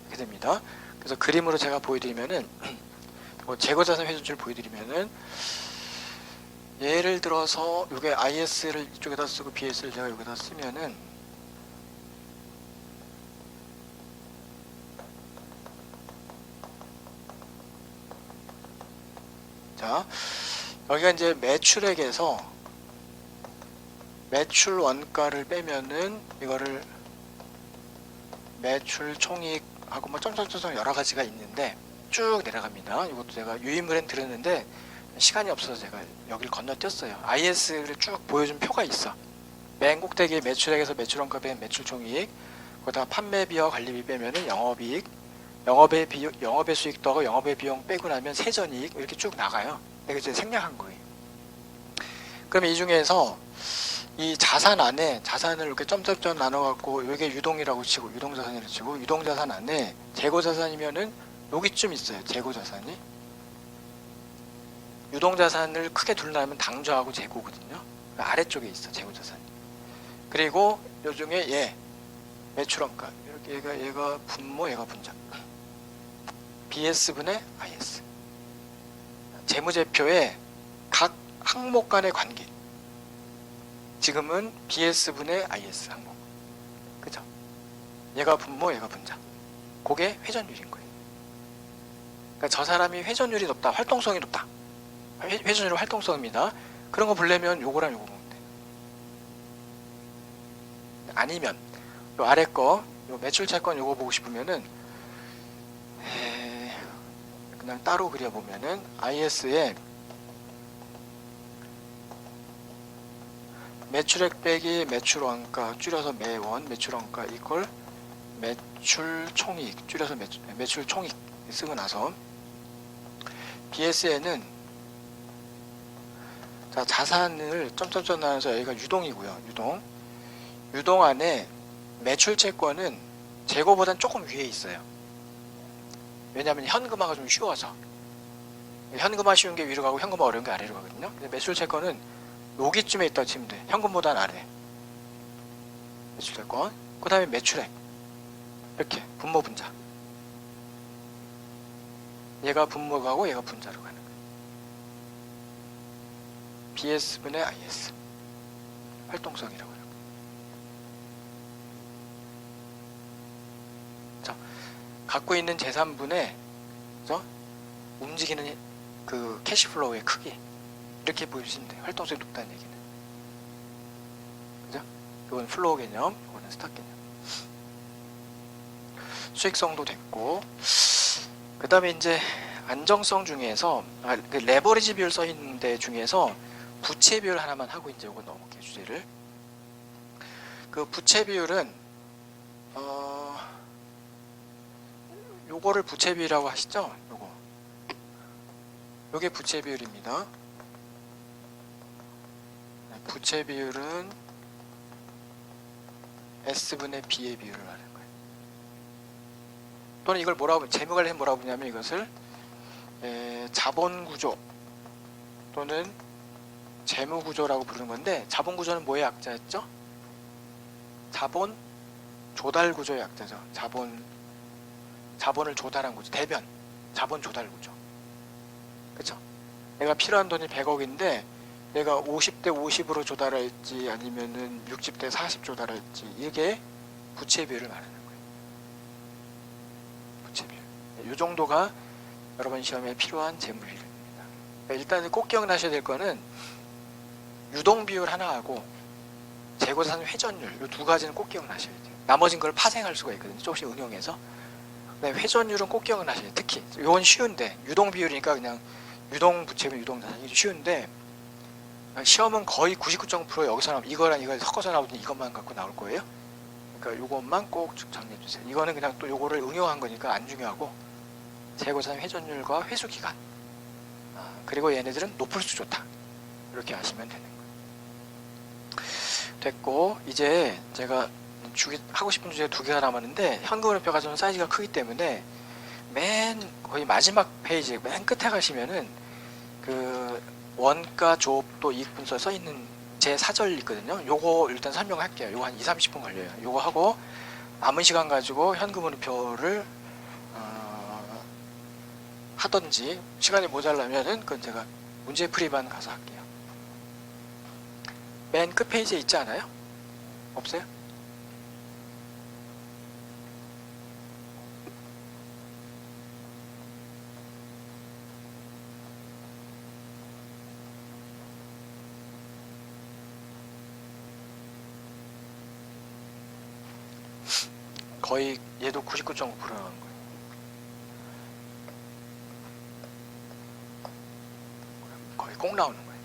이렇게 됩니다. 그래서 그림으로 제가 보여드리면은 뭐 재고자산 회전율 보여드리면은 예를 들어서 이게 IS를 이쪽에다 쓰고 BS를 제가 여기다 쓰면은 자, 여기가 이제 매출액에서 매출 원가를 빼면은 이거를 매출 총익하고 뭐 점점점점 여러 가지가 있는데 쭉 내려갑니다. 이것도 제가 유인물엔 들었는데 시간이 없어서 제가 여기를 건너뛰었어요. IS를 쭉 보여준 표가 있어. 맨 꼭대기에 매출액에서 매출 원가 빼면 매출 총이익, 거기다가 판매비와 관리비 빼면은 영업이익, 영업의 수익 더하고 영업의 비용 빼고 나면 세전이익 이렇게 쭉 나가요. 내가 이제 생략한 거예요. 그러면 이 중에서 이 자산 안에 자산을 이렇게 점점점 나눠갖고 이게 유동이라고 치고 유동자산이라고 치고 유동자산 안에 재고자산이면은 여기쯤 있어요. 재고자산이 유동자산을 크게 둘러나면 당좌하고 재고거든요. 아래쪽에 있어 재고자산이. 그리고 요 중에 얘 매출원가 이렇게 얘가 분모 얘가 분자 BS분의 IS 재무제표의 각 항목 간의 관계 지금은 BS분의 IS 항목 그죠? 얘가 분모 얘가 분자 그게 회전율인 거예요. 그러니까 저 사람이 회전율이 높다 활동성이 높다 회전율 활동성입니다. 그런 거 보려면 요거랑 요거 보면 돼. 아니면 요 아래 거 요 매출채권 요거 보고 싶으면은 그냥 따로 그려보면은 IS에 매출액 빼기 매출원가 줄여서 매원 매출원가 이퀄 매출총익 줄여서 매출총익 쓰고 나서 BS에는 자 자산을 점점점 나눠서 여기가 유동이고요. 유동 안에 매출채권은 재고보단 조금 위에 있어요. 왜냐하면 현금화가 좀 쉬워서 현금화 쉬운 게 위로 가고 현금화 어려운 게 아래로 가거든요. 근데 매출채권은 여기쯤에 있다고 치면 돼. 현금보단 아래 매출채권 그 다음에 매출액 이렇게 분모 분자 얘가 분모 가고 얘가 분자로 가는 거예요. BS분의 IS 활동성이라고 하는 거예요. 자, 갖고 있는 재산분의 그죠? 움직이는 그 캐시플로우의 크기 이렇게 보여주시면 돼요. 활동성이 높다는 얘기는 그죠? 이건 플로우 개념, 이거는 스탁 개념. 수익성도 됐고 그 다음에 이제 안정성 중에서 그 레버리지 비율 써 있는 데 중에서 부채 비율 하나만 하고 이제 이거 넘어갈게요. 주제를 그 부채 비율은 요거를 부채 비율이라고 하시죠? 요게 부채 비율입니다. 부채 비율은 S분의 B의 비율을 하는 거예요. 또는 이걸 뭐라고 재무관리는 뭐라고 부르냐면 이것을 자본구조 또는 재무구조라고 부르는 건데 자본구조는 뭐의 약자였죠? 자본 조달구조의 약자죠. 자본을 조달한 구조. 대변 자본 조달구조. 그쵸? 내가 필요한 돈이 100억인데 내가 50대 50으로 조달할지 아니면은 60대 40 조달할지 이게 부채 비율을 말하는 거예요. 부채 비율. 이 정도가 여러분 시험에 필요한 재무 비율입니다. 그러니까 일단 꼭 기억나셔야 될 거는 유동 비율 하나하고 재고자산 회전율 이 두 가지는 꼭 기억나셔야 돼요. 나머진 걸 파생할 수가 있거든요. 조금씩 응용해서. 근데 회전율은 꼭 기억나셔야 돼요. 특히 이건 쉬운데 유동 비율이니까 그냥 유동 부채비 유동 자산이 쉬운데 시험은 거의 99.9% 여기서 나오면 이거랑 이걸 섞어서 나오더니 이것만 갖고 나올 거예요. 그러니까 이것만 꼭 정리해 주세요. 이거는 그냥 또 요거를 응용한 거니까 안 중요하고 재고자산 회전율과 회수기간 그리고 얘네들은 높을수록 좋다. 이렇게 아시면 되는 거예요. 됐고 이제 제가 하고 싶은 주제 두 개가 남았는데 현금흐름표가 좀 사이즈가 크기 때문에 맨 거의 마지막 페이지 맨 끝에 가시면은 그 원가 조업도 이익 분석 써 있는 제 사절 있거든요. 요거 일단 설명할게요. 요거 한 2, 30분 걸려요. 요거 하고 남은 시간 가지고 현금흐름표를 하던지 시간이 모자라면은 그건 제가 문제풀이반 가서 할게요. 맨 끝 페이지에 있지 않아요? 없어요? 거의 얘도 99.9% 나오는 거예요. 거의 꼭 나오는 거예요.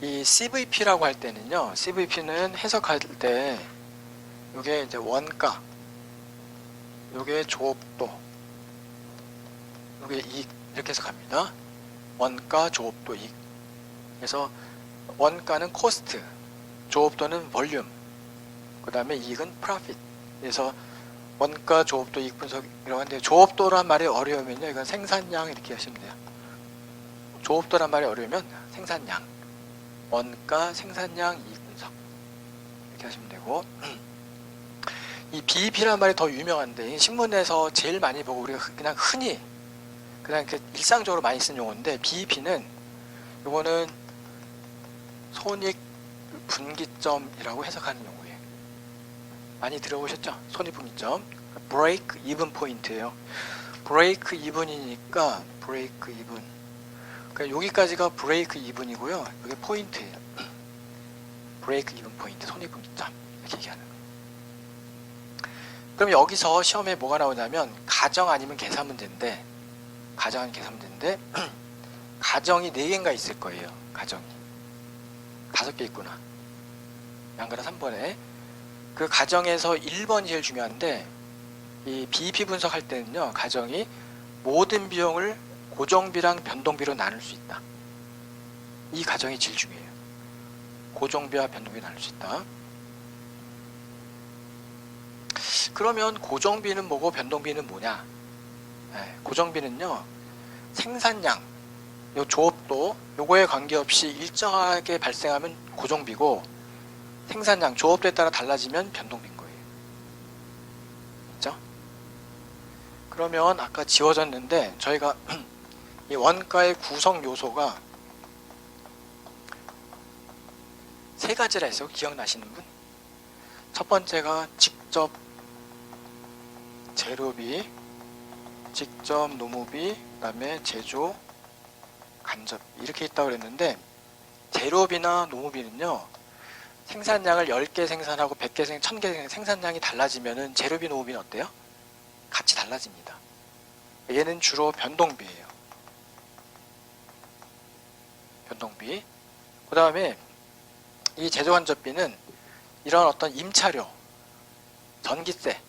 이 CVP라고 할 때는요, CVP는 해석할 때 요게 이제 원가, 요게 조업도, 요게 이익 이렇게 해석합니다. 원가, 조업도, 이익. 그래서 원가는 코스트, 조업도는 볼륨, 그 다음에 이익은 프로핏. 그래서 원가, 조업도, 이익 분석이라고 하는데, 조업도란 말이 어려우면요, 이건 생산량 이렇게 하시면 돼요. 조업도란 말이 어려우면 생산량, 원가, 생산량, 이익 분석 이렇게 하시면 되고, 이 BEP란 말이 더 유명한데 신문에서 제일 많이 보고 우리가 그냥 흔히 그냥 일상적으로 많이 쓰는 용어인데, BEP는 요거는 손익 분기점이라고 해석하는 용어예요. 많이 들어보셨죠? 손익 분기점, break even 포인트예요. break even이니까 break even. 그러니까 여기까지가 break even이고요. 이게 포인트예요. break even 포인트, 손익 분기점 이렇게 얘기하는 거예요. 그럼 여기서 시험에 뭐가 나오냐면 가정 아니면 계산 문제인데, 가정 아니면 계산 문제인데 가정이 4개인가 있을 거예요. 가정이 5개 있구나. 양가라 3번에 그 가정에서 1번이 제일 중요한데, 이 BEP 분석할 때는요, 가정이 모든 비용을 고정비랑 변동비로 나눌 수 있다. 이 가정이 제일 중요해요. 고정비와 변동비 나눌 수 있다. 그러면 고정비는 뭐고 변동비는 뭐냐? 고정비는요, 생산량, 요 조업도, 요거에 관계없이 일정하게 발생하면 고정비고, 생산량, 조업도에 따라 달라지면 변동비인 거예요. 그죠? 그러면 아까 지워졌는데, 저희가 이 원가의 구성 요소가 3가지라 해서 기억나시는 분? 첫 번째가 직접 재료비, 직접 노무비, 그 다음에 제조, 간접 이렇게 있다고 그랬는데, 재료비나 노무비는요, 생산량을 10개 생산하고 100개, 1000개 생산량이 달라지면은 재료비, 노무비는 어때요? 같이 달라집니다. 얘는 주로 변동비예요. 변동비. 그 다음에 이 제조간접비는 이런 어떤 임차료, 전기세.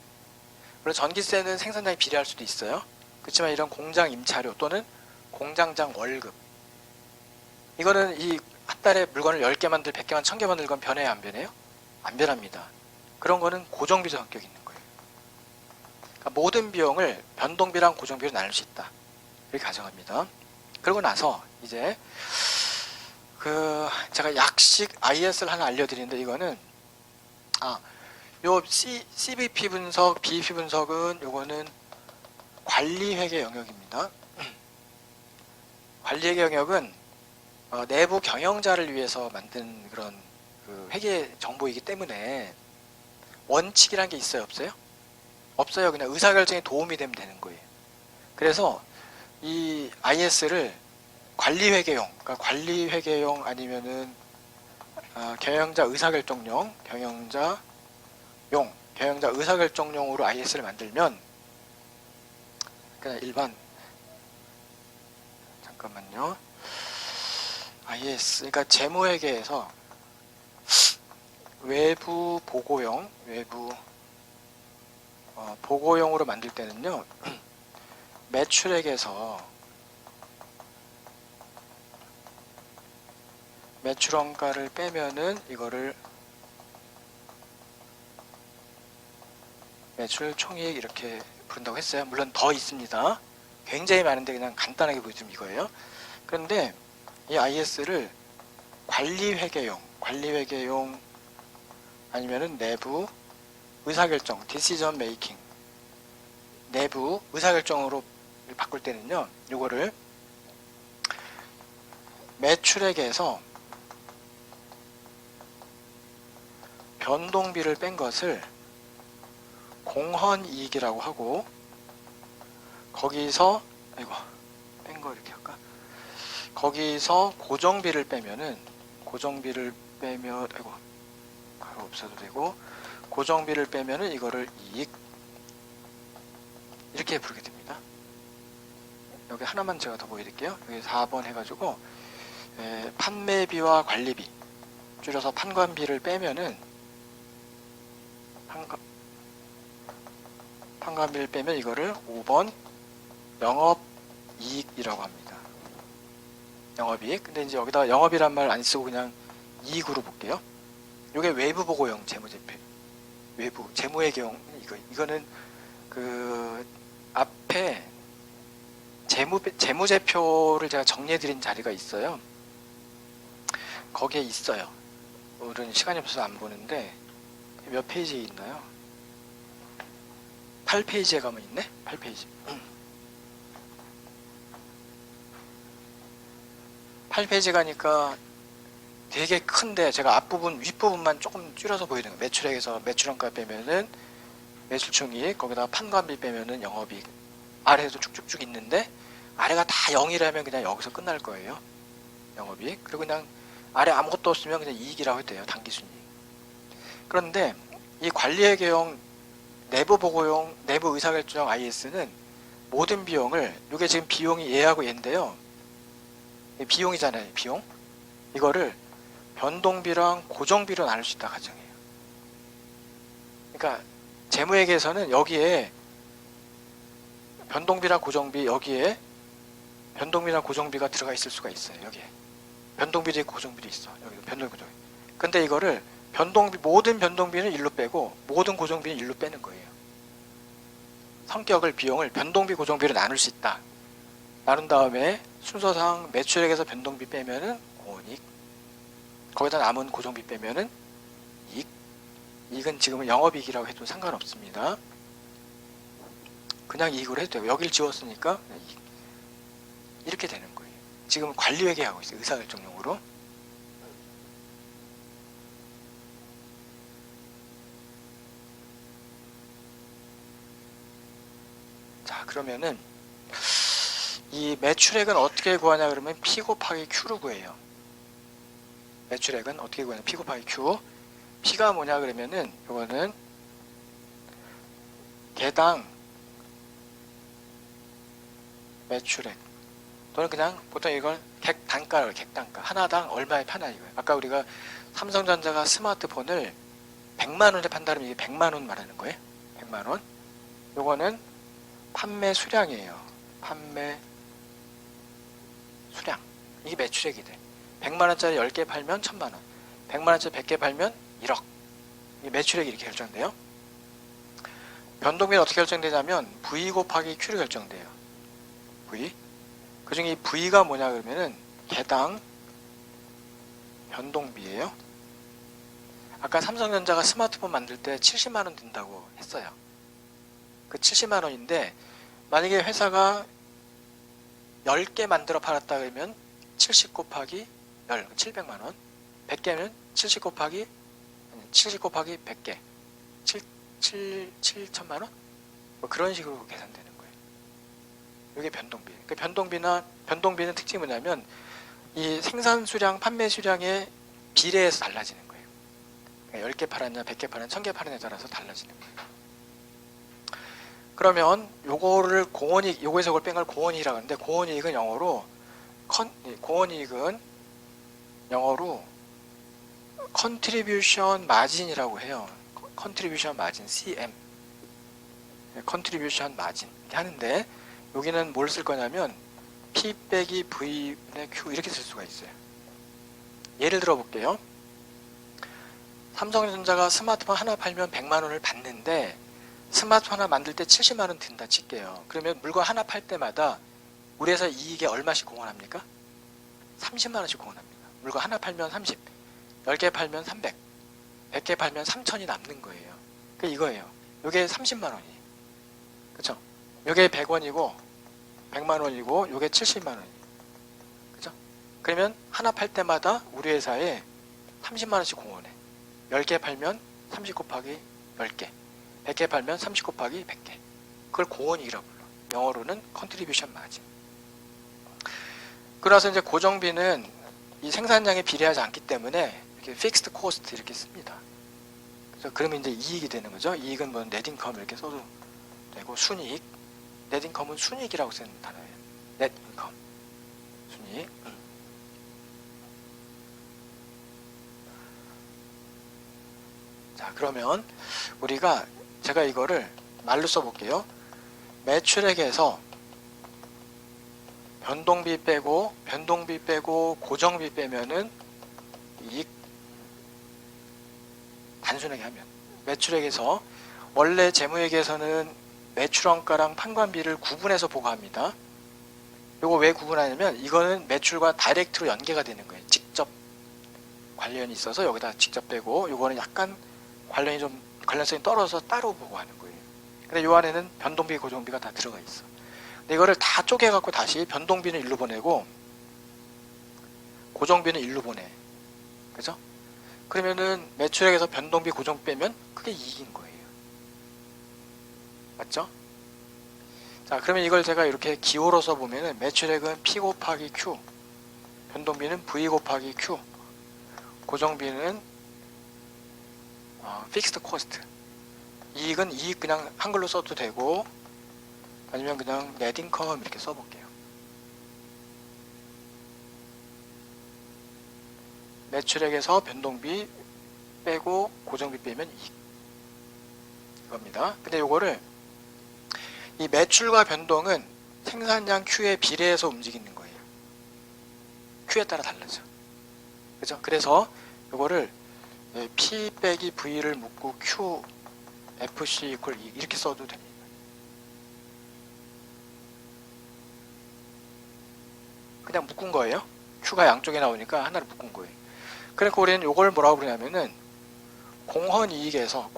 물론 전기세는 생산량이 비례할 수도 있어요. 그렇지만 이런 공장 임차료 또는 공장장 월급, 이거는 이 한 달에 물건을 10개 만들, 100개 만들, 1000개 만들건 변해요, 안 변해요? 안 변합니다. 그런 거는 고정비도 성격이 있는 거예요. 그러니까 모든 비용을 변동비랑 고정비로 나눌 수 있다. 이렇게 가정합니다. 그러고 나서 이제 제가 약식 IS를 하나 알려드리는데, 이거는 요 CVP 분석, BEP 분석은 요거는 관리회계 영역입니다. 관리회계 영역은 내부 경영자를 위해서 만든 그런 회계 정보이기 때문에 원칙이란 게 있어요, 없어요? 없어요. 그냥 의사결정에 도움이 되면 되는 거예요. 그래서 이 IS를 관리회계용, 그러니까 관리회계용 아니면은 경영자 의사결정용, 경영자 의사결정용으로 IS를 만들면 그냥 일반, 잠깐만요. IS, 그러니까 재무회계에서 외부 보고용, 보고용으로 만들 때는요, 매출액에서 매출원가를 빼면은 이거를 매출 총이익 이렇게 부른다고 했어요. 물론 더 있습니다. 굉장히 많은데 그냥 간단하게 보여주면 이거예요. 그런데 이 IS를 관리회계용 아니면은 내부 의사결정, decision making, 내부 의사결정으로 바꿀 때는요, 이거를 매출액에서 변동비를 뺀 것을 공헌이익이라고 하고, 거기서 뺀 거 이렇게 할까? 거기서 고정비를 빼면 바로 없어도 되고, 고정비를 빼면은 이거를 이익 이렇게 부르게 됩니다. 여기 하나만 제가 더 보여드릴게요. 여기 4번 해가지고 판매비와 관리비, 줄여서 판관비를 빼면은 판관비를 빼면 이거를 5번 영업이익이라고 합니다. 영업이익. 근데 이제 여기다 영업이란 말 안 쓰고 그냥 이익으로 볼게요. 이게 외부 보고용 재무제표, 외부 재무회계용. 이거는 그 앞에 재무제표를 제가 정리해드린 자리가 있어요. 거기에 있어요. 오늘은 시간이 없어서 안 보는데 몇 페이지에 있나요? 8페이지에 가면 있네? 8페이지. 8페이지 가니까 되게 큰데 제가 앞부분, 윗부분만 조금 줄여서 보여드리는 거예요. 매출액에서 매출원가 빼면은 매출총이익, 거기다가 판관비 빼면은 영업이익. 아래에도 쭉쭉쭉 있는데 아래가 다 0이라면 그냥 여기서 끝날 거예요. 영업이익. 그리고 그냥 아래 아무것도 없으면 그냥 이익이라고 해도 돼요. 당기순이익. 그런데 이 관리회계용, 내부 보고용, 내부 의사결정 IS는 모든 비용을, 이게 지금 비용이 얘하고 얘인데요. 비용이잖아요. 비용. 이거를 변동비랑 고정비로 나눌 수 있다 가정해요. 그러니까 재무회계에서는 여기에 변동비랑 고정비, 여기에 변동비나 고정비가 들어가 있을 수가 있어요. 여기에 변동비도 있고 고정비도 있어. 여기도 변동비, 고정비. 근데 이거를 모든 변동비는 1로 빼고 모든 고정비는 1로 빼는 거예요. 성격을, 비용을 변동비, 고정비로 나눌 수 있다. 나눈 다음에 순서상 매출액에서 변동비 빼면은 공헌이익, 거기다 남은 고정비 빼면은 이익. 이익은 지금은 영업이익이라고 해도 상관없습니다. 그냥 이익으로 해도 돼요. 여길 지웠으니까 이익. 이렇게 되는 거예요. 지금 관리회계하고 있어요. 의사결정용으로. 자, 그러면은 이 매출액은 어떻게 구하냐 그러면 P 곱하기 Q로 구해요. 매출액은 어떻게 구하냐? P 곱하기 Q. P가 뭐냐 그러면은 이거는 개당 매출액, 또는 그냥 보통 이걸 객단가를, 객단가 하나당 얼마에 파나 이거예요. 아까 우리가 삼성전자가 스마트폰을 100만원에 판다면 이게 100만원 말하는 거예요. 100만원. 요거는 판매 수량이에요. 판매 수량. 이게 매출액이 돼. 100만원짜리 10개 팔면 1000만원, 100만원짜리 100개 팔면 1억. 이게 매출액이 이렇게 결정돼요. 변동비는 어떻게 결정되냐면 V 곱하기 Q로 결정돼요. V. 그 중에 이 V가 뭐냐 그러면은 개당 변동비예요. 아까 삼성전자가 스마트폰 만들 때 70만원 든다고 했어요. 그 70만원인데 만약에 회사가 10개 만들어 팔았다 그러면 70 곱하기 10, 700만원. 100개면 70 곱하기 100개, 7천만원? 뭐 그런 식으로 계산되는 거예요. 이게 변동비. 그 변동비는 특징이 뭐냐면 이 생산 수량, 판매 수량의 비례해서 달라지는 거예요. 그러니까 10개 팔았냐, 100개 팔았냐, 1000개 팔았냐에 따라서 달라지는 거예요. 그러면 요거를 공헌이익, 요거에서 이걸 뺀 걸 공헌이익이라고 하는데, 공헌이익은 영어로 컨트리뷰션 마진이라고 해요. 컨트리뷰션 마진, CM. 컨트리뷰션 마진 이렇게 하는데, 여기는 뭘 쓸 거냐면 P 빼기 V분의 Q 이렇게 쓸 수가 있어요. 예를 들어 볼게요. 삼성전자가 스마트폰 하나 팔면 100만원을 받는데 스마트폰 하나 만들 때 70만 원 든다 칠게요. 그러면 물건 하나 팔 때마다 우리 회사 이익에 얼마씩 공헌합니까? 30만 원씩 공헌합니다. 물건 하나 팔면 30, 10개 팔면 300, 100개 팔면 3천이 남는 거예요. 그 이거예요. 요게 30만 원이. 그쵸? 요게 100원이고 100만 원이고 요게 70만 원이. 그죠? 그러면 하나 팔 때마다 우리 회사에 30만 원씩 공헌해. 10개 팔면 30 곱하기 10개. 100개 팔면 30 곱하기 100개. 그걸 공헌이익이라고 불러. 영어로는 contribution margin. 그래서 이제 고정비는 이 생산량에 비례하지 않기 때문에 이렇게 fixed cost 이렇게 씁니다. 그래서 그러면 이제 이익이 되는 거죠. 이익은 뭐 net income 이렇게 써도 되고 순이익. net income은 순이익이라고 쓰는 단어예요. net income. 순이익. 자, 그러면 우리가 제가 이거를 말로 써볼게요. 매출액에서 변동비 빼고 고정비 빼면은 이익. 단순하게 하면 매출액에서 원래 재무회계에서는 매출원가랑 판관비를 구분해서 보고합니다. 이거 왜 구분하냐면 이거는 매출과 다이렉트로 연계가 되는 거예요. 직접 관련이 있어서 여기다 직접 빼고 이거는 약간 관련성이 떨어져서 따로 보고하는 거예요. 근데 이 안에는 변동비, 고정비가 다 들어가 있어. 근데 이거를 다 쪼개갖고 다시 변동비는 일로 보내고 고정비는 일로 보내. 그죠? 그러면은 매출액에서 변동비, 고정비 빼면 그게 이익인 거예요. 맞죠? 자, 그러면 이걸 제가 이렇게 기호로 써보면은 매출액은 P 곱하기 Q, 변동비는 V 곱하기 Q, 고정비는 fixed cost. 이익은 이익 그냥 한글로 써도 되고 아니면 그냥 net income 이렇게 써볼게요. 매출액에서 변동비 빼고 고정비 빼면 이익. 이겁니다. 근데 요거를 이 매출과 변동은 생산량 Q에 비례해서 움직이는 거예요. Q에 따라 달라져. 그죠? 그래서 요거를 P 빼기 V를 묶고 Q FC 이퀄 이렇게 써도 됩니다. 그냥 묶은 거예요. Q가 양쪽에 나오니까 하나를 묶은 거예요. 그러니까 우리는 요걸 뭐라고 부르냐면은 공헌이익에서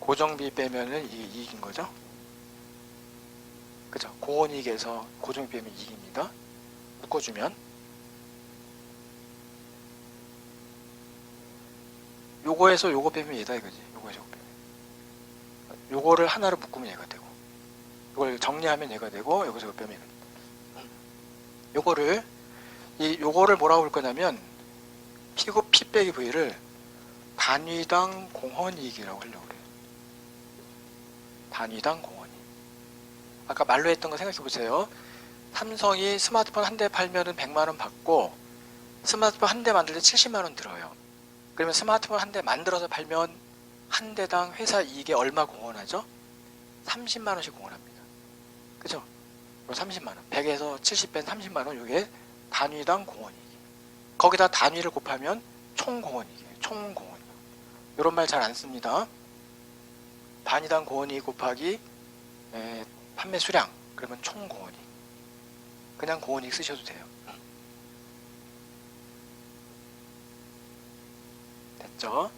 고정비 빼면은 이게 이익인 거죠. 그죠? 공헌이익에서 고정비 빼면 이익입니다. 묶어주면 요거에서 요거 빼면 얘다 이거지. 요거에서 요거 빼면 요거를 하나로 묶으면 얘가 되고 요걸 정리하면 얘가 되고 여기서 요거 빼면 요거를 뭐라고 볼 거냐면 P 빼기 V를 단위당 공헌이익이라고 하려고 그래요. 단위당 공헌이익. 아까 말로 했던 거 생각해 보세요. 삼성이 스마트폰 한 대 팔면은 100만 원 받고 스마트폰 한 대 만들 때 70만 원 들어요. 그러면 스마트폰 한 대 만들어서 팔면 한 대당 회사 이익에 얼마 공헌하죠? 30만 원씩 공헌합니다. 그죠? 30만 원. 100에서 70 뺀 30만 원, 이게 단위당 공헌이익. 거기다 단위를 곱하면 총 공헌이익이에요. 총 공헌이익. 이런 말 잘 안 씁니다. 단위당 공헌이익 곱하기 판매 수량. 그러면 총 공헌이익. 그냥 공헌이익 쓰셔도 돼요. 됐죠?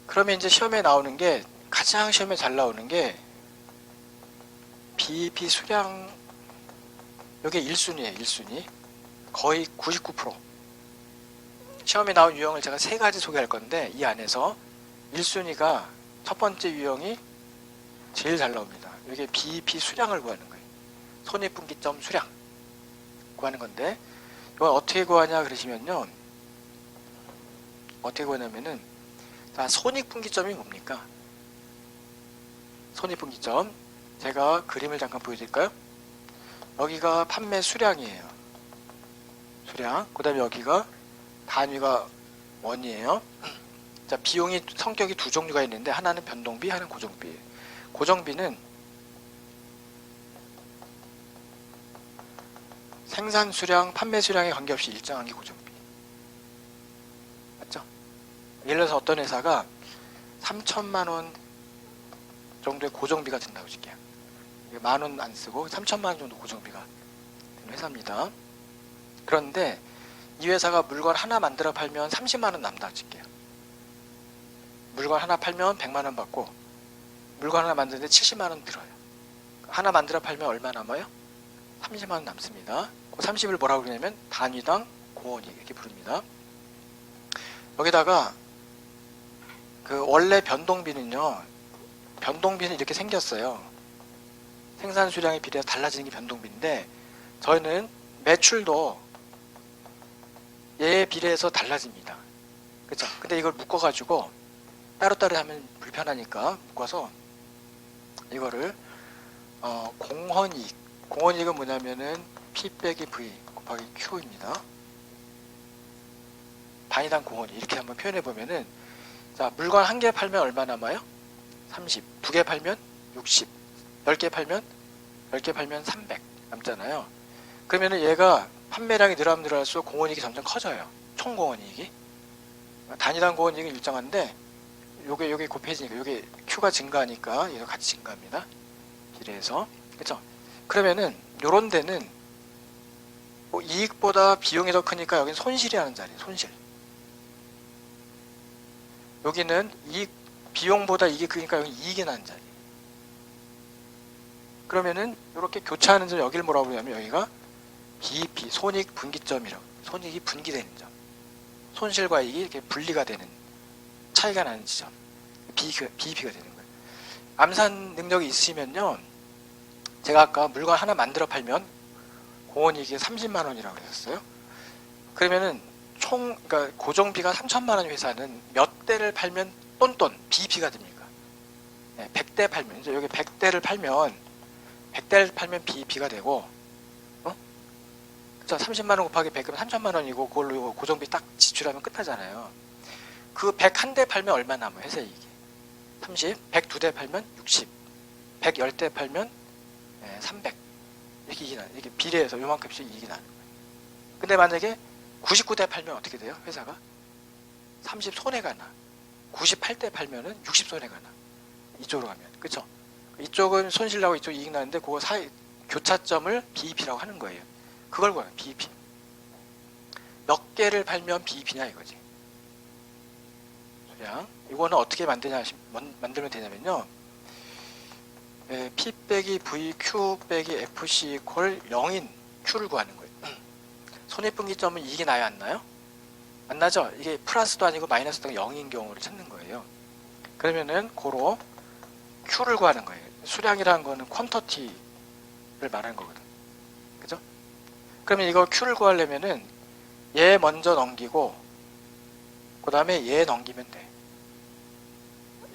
그러면 이제 시험에 나오는 게 가장 시험에 잘 나오는 게 BEP 수량. 이게 1순위예요. 1순위. 거의 99%. 시험에 나온 유형을 제가 3가지 소개할 건데 이 안에서 1순위가 첫 번째 유형이 제일 잘 나옵니다. 이게 BEP 수량을 구하는 거예요. 손익분기점 수량 구하는 건데 이걸 어떻게 구하냐 그러시면요. 어떻게 구하냐면은 손익분기점이 뭡니까? 손익분기점 제가 그림을 잠깐 보여드릴까요? 여기가 판매 수량이에요. 수량. 그 다음에 여기가 단위가 원이에요. 자, 비용이 성격이 두 종류가 있는데 하나는 변동비, 하나는 고정비. 고정비는 생산 수량, 판매 수량에 관계없이 일정한 게 고정비. 맞죠? 예를 들어서 어떤 회사가 3천만 원 정도의 고정비가 든다고 칠게요. 10,000원 안 쓰고 3천만 원 정도 고정비가 드는 회사입니다. 그런데 이 회사가 물건 하나 만들어 팔면 30만 원 남다 칠게요. 물건 하나 팔면 100만 원 받고 물건 하나 만드는데 70만 원 들어요. 하나 만들어 팔면 얼마 남아요? 30만 원 남습니다. 그 30을 뭐라고 그러냐면 단위당 공원이익 이렇게 부릅니다. 여기다가 그 원래 변동비는요. 변동비는 이렇게 생겼어요. 생산 수량에 비례해서 달라지는 게 변동비인데 저희는 매출도 얘에 비례해서 달라집니다. 그쵸? 근데 이걸 묶어가지고 따로따로 하면 불편하니까 묶어서 이거를 공헌이익은 뭐냐면은 P 빼기 V 곱하기 Q입니다. 단위당 공헌이익 이렇게 한번 표현해 보면은 자 물건 한 개 팔면 얼마 남아요? 30. 두 개 팔면 60. 10개 팔면 300 남잖아요. 그러면은 얘가 판매량이 늘어날수록 공헌이익이 점점 커져요. 총 공헌이익이. 단위당 공헌이익은 일정한데 요게 곱해지니까 요게 Q가 증가하니까 얘도 같이 증가합니다. 비례해서. 그쵸? 그러면은 요런 데는 뭐 이익보다 비용이 더 크니까 여기는 손실이라는 자리예요. 손실. 여기는 비용보다 이익이 크니까 여기 이익이 나는 자리. 그러면은 이렇게 교차하는 점 여기를 뭐라고 그러냐면 여기가 BEP 손익 분기점이라고. 손익이 분기되는 점. 손실과 이익이 이렇게 분리가 되는 차이가 나는 지점. BEP가 되는 거예요. 암산 능력이 있으시면요. 제가 아까 물건 하나 만들어 팔면 공헌이익이 30만 원이라고 그랬었어요. 그러면은 그러니까 고정비가 3천만 원 회사는 몇 대를 팔면 똔똔 BEP가 됩니까? 네, 100대 팔면 이제 여기 100대를 팔면 BEP가 되고 그쵸? 30만 원 곱하기 100이면 3천만 원이고 그걸로 고정비 딱 지출하면 끝나잖아요. 그 101대 팔면 얼마 남아요? 회사 이익이 30, 102대 팔면 60, 110대 팔면 300 이렇게 이익이 나요. 이게 비례해서 요만큼씩 이익이 나는 거예요. 근데 만약에 99대 팔면 어떻게 돼요? 회사가 30 손해가 나. 98대 팔면은 60 손해가 나. 이쪽으로 가면. 그쵸? 이쪽은 손실 나고 이쪽 이익 나는데 그거 사이 교차점을 BEP라고 하는 거예요. 그걸 구하는 BEP. 몇 개를 팔면 BEP냐 이거지. 그냥 이거는 어떻게 만들면 되냐면요. P 빼기 V, Q 빼기 FC 콜 0인 Q를 구하는 거예요. 손익분기점은 이익이 나요, 안 나요? 안 나죠? 이게 플러스도 아니고 마이너스도 0인 경우를 찾는 거예요. 그러면은 고로 Q를 구하는 거예요. 수량이라는 거는 퀀터티를 말하는 거거든. 그죠? 그러면 이거 Q를 구하려면은 얘 먼저 넘기고 그 다음에 얘 넘기면 돼.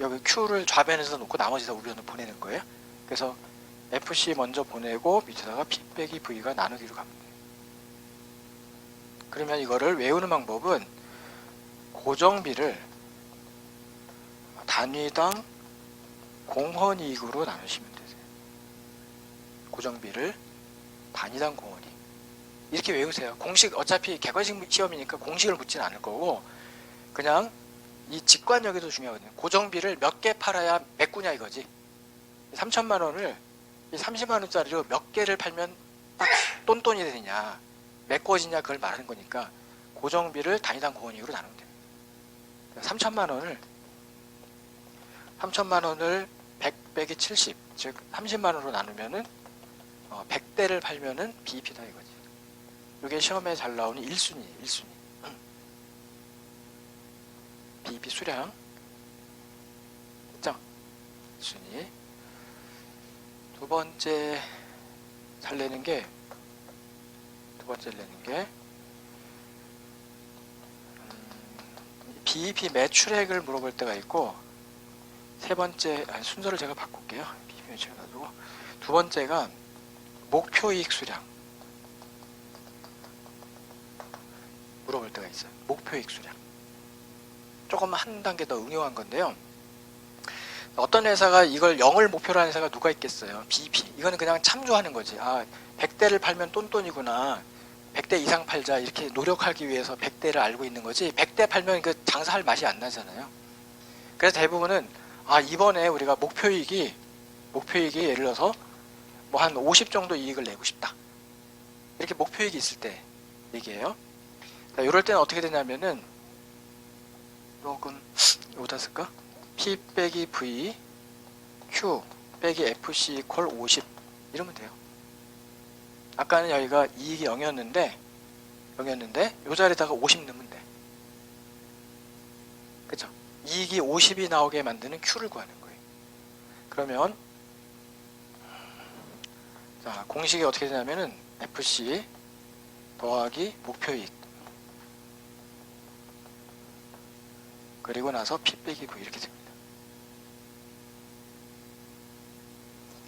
여기 Q를 좌변에서 놓고 나머지 다 우변으로 보내는 거예요. 그래서 FC 먼저 보내고 밑에다가 P 빼기 V가 나누기로 가면 돼요. 그러면 이거를 외우는 방법은 고정비를 단위당 공헌이익으로 나누시면 되세요. 고정비를 단위당 공헌이익 이렇게 외우세요. 공식 어차피 객관식 시험이니까 공식을 묻지는 않을 거고 그냥 이 직관력이 더 중요하거든요. 고정비를 몇 개 팔아야 메꾸냐 이거지. 3천만 원을 이 30만 원짜리로 몇 개를 팔면 딱 똔똔이 되느냐 메꿔지냐 그걸 말하는 거니까 고정비를 단위당 공헌이익으로 나누면 됩니다. 3천만 원을 100 빼기 70, 즉 30만 원으로 나누면은 100대를 팔면은 BEP다 이거지. 이게 시험에 잘 나오는 1순위. BEP 수량. 그죠? 1순위. 두 번째 내는 게 BEP 매출액을 물어볼 때가 있고 세 번째 순서를 제가 바꿀게요. BEP 매출액 가지고 두 번째가 목표이익 수량 물어볼 때가 있어요. 목표이익 수량 조금 한 단계 더 응용한 건데요. 어떤 회사가 이걸 0을 목표로 하는 회사가 누가 있겠어요. BEP 이거는 그냥 참조하는 거지. 100대를 팔면 똔똔이구나 100대 이상 팔자 이렇게 노력하기 위해서 100대를 알고 있는 거지 100대 팔면 그 장사할 맛이 안 나잖아요. 그래서 대부분은 이번에 우리가 목표이익이 예를 들어서 뭐 한 50 정도 이익을 내고 싶다. 이렇게 목표이익이 있을 때 얘기해요. 자, 이럴 때는 어떻게 되냐면은 요건 어디다 쓸까? P 빼기 V Q 빼기 FC 이퀄 50 이러면 돼요. 아까는 여기가 이익이 0이었는데 요 자리에다가 50 넣으면 돼. 그쵸? 이익이 50이 나오게 만드는 Q를 구하는 거예요. 그러면 자, 공식이 어떻게 되냐면은 FC 더하기 목표이익 그리고 나서 P 빼기 V 이렇게 됩니다.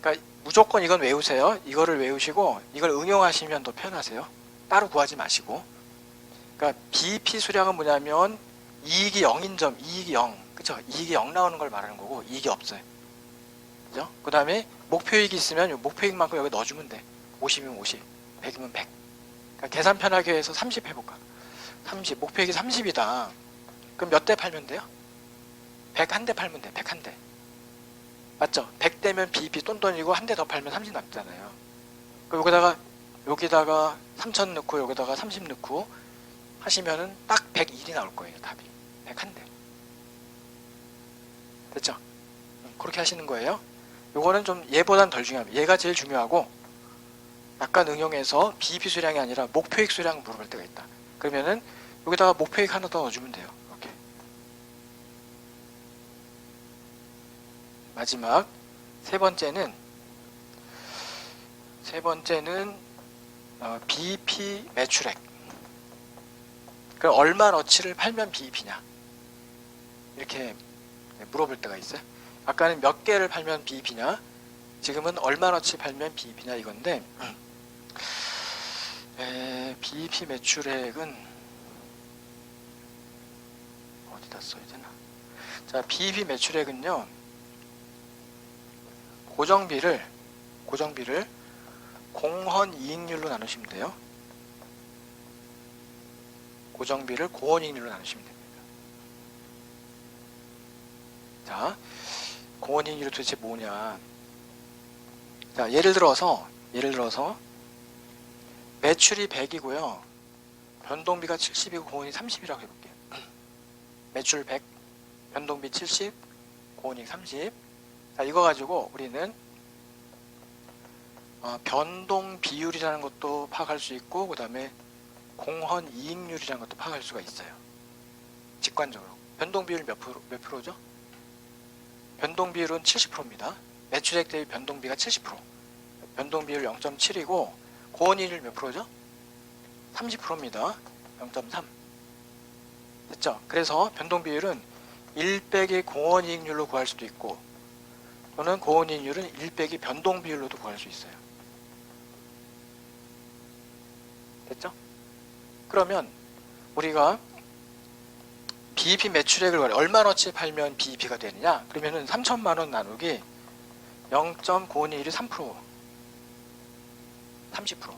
그러니까 무조건 이건 외우세요. 이거를 외우시고 이걸 응용하시면 더 편하세요. 따로 구하지 마시고. 그러니까 BEP 수량은 뭐냐면 이익이 0인 점, 이익이 0. 그쵸? 이익이 0 나오는 걸 말하는 거고 이익이 없어요. 그죠? 그 다음에 목표이익이 있으면 이 목표이익만큼 여기 넣어주면 돼. 50이면 50, 100이면 100. 그러니까 계산 편하게 해서 30 해볼까? 30, 목표이익이 30이다. 그럼 몇 대 팔면 돼요? 100 한 대 팔면 돼. 100 한 대. 맞죠? 100대면 BEP 똔똔이고 한 대 더 팔면 30 남잖아요. 그럼 여기다가 3000 넣고 여기다가 30 넣고 하시면은 딱 101이 나올 거예요. 답이. 101대. 됐죠? 그렇게 하시는 거예요. 요거는 좀 얘보단 덜 중요합니다. 얘가 제일 중요하고 약간 응용해서 BEP 수량이 아니라 목표익 수량 물어볼 때가 있다. 그러면은 여기다가 목표익 하나 더 넣어주면 돼요. 이렇게. 마지막 세 번째는 BEP 매출액. 그럼 얼마어치를 팔면 BEP냐 이렇게 물어볼 때가 있어요. 아까는 몇 개를 팔면 BEP냐, 지금은 얼마어치 팔면 BEP냐 이건데 BEP 매출액은 어디다 써야 되나? 자, BEP 매출액은요, 고정비를 공헌 이익률로 나누시면 돼요. 고정비를 고헌 이익률로 나누시면 됩니다. 자, 고헌 이익률이 도대체 뭐냐? 자, 예를 들어서 매출이 100이고요. 변동비가 70이고 고헌이 30이라고 해볼게요. 매출 100, 변동비 70, 고헌이익 30. 자, 이거 가지고 우리는 변동 비율이라는 것도 파악할 수 있고, 그 다음에 공헌 이익률이라는 것도 파악할 수가 있어요. 직관적으로. 변동 비율 몇 프로죠? 변동 비율은 70%입니다. 매출액 대비 변동비가 70%. 변동 비율 0.7이고 고헌 이익률 몇 프로죠? 30%입니다. 0.3. 됐죠? 그래서 변동 비율은 1 빼기 공헌 이익률로 구할 수도 있고, 또는 고헌 이익률은 1 빼기 변동 비율로도 구할 수 있어요. 됐죠? 그러면 우리가 BEP 매출액을 얼마어치 팔면 BEP가 되느냐? 그러면은 3천만원 나누기 0.고헌이익률이 3%, 30%,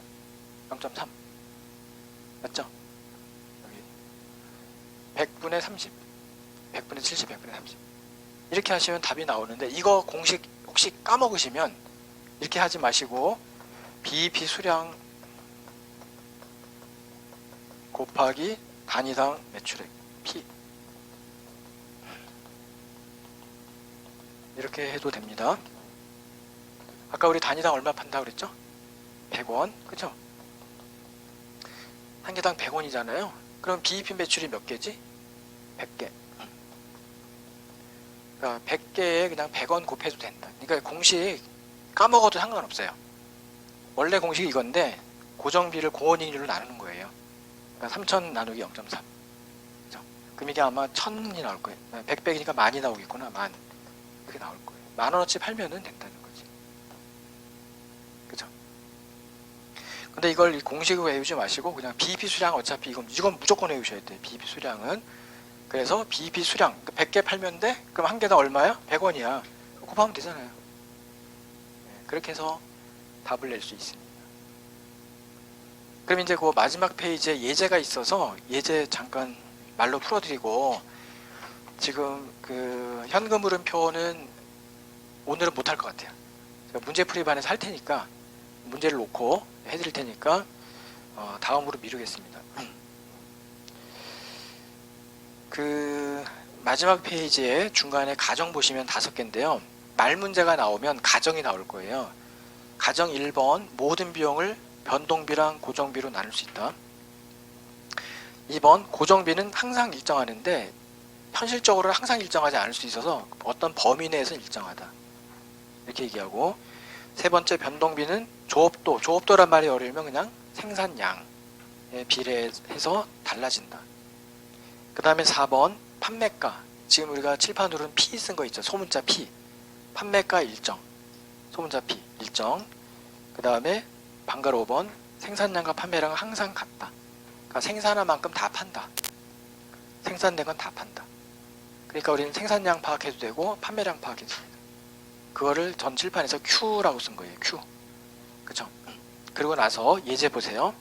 0.3. 맞죠? 여기 100분의 30, 100분의 70, 100분의 30. 이렇게 하시면 답이 나오는데, 이거 공식 혹시 까먹으시면 이렇게 하지 마시고 BEP 수량 곱하기 단위당 매출액 P 이렇게 해도 됩니다. 아까 우리 단위당 얼마 판다고 그랬죠? 100원, 그쵸? 한 개당 100원이잖아요. 그럼 BEP 매출이 몇 개지? 100개. 그러니까 100개에 그냥 100원 곱해도 된다. 그러니까 공식 까먹어도 상관없어요. 원래 공식이 이건데 고정비를 고헌이익률로 나누는 거예요. 그러니까 3000 나누기 0.3. 그죠? 그럼 이게 아마 1000이 나올 거예요. 100 빼기니까 만이 나오겠구나. 만. 이렇게 나올 거예요. 만원어치 팔면은 된다는 거지. 그죠? 근데 이걸 공식으로 외우지 마시고 그냥 BEP 수량, 어차피 이건 무조건 외우셔야 돼요. BEP 수량은. 그래서 BEP 수량 100개 팔면 돼? 그럼 한 개당 얼마야? 100원이야. 곱하면 되잖아요. 그렇게 해서 답을 낼 수 있습니다. 그럼 이제 그 마지막 페이지에 예제가 있어서 예제 잠깐 말로 풀어드리고, 지금 그 현금 흐름표는 오늘은 못할 것 같아요. 제가 문제풀이반에서 할 테니까 문제를 놓고 해드릴 테니까 다음으로 미루겠습니다. 그 마지막 페이지에 중간에 가정 보시면 5개인데요. 말 문제가 나오면 가정이 나올 거예요. 가정 1번 모든 비용을 변동비랑 고정비로 나눌 수 있다. 2번 고정비는 항상 일정하는데 현실적으로는 항상 일정하지 않을 수 있어서 어떤 범위 내에서 일정하다. 이렇게 얘기하고, 세 번째 변동비는 조업도란 말이 어려우면 그냥 생산량에 비례해서 달라진다. 그 다음에 4번 판매가, 지금 우리가 칠판으로는 P 쓴 거 있죠. 소문자 P. 판매가 일정, 소문자 P 일정. 그 다음에 방가로 5번 생산량과 판매량은 항상 같다. 그러니까 생산한 만큼 다 판다. 생산된 건 다 판다. 그러니까 우리는 생산량 파악해도 되고 판매량 파악해도 됩니다. 그거를 전 칠판에서 Q라고 쓴 거예요. Q. 그쵸? 그리고 나서 예제 보세요.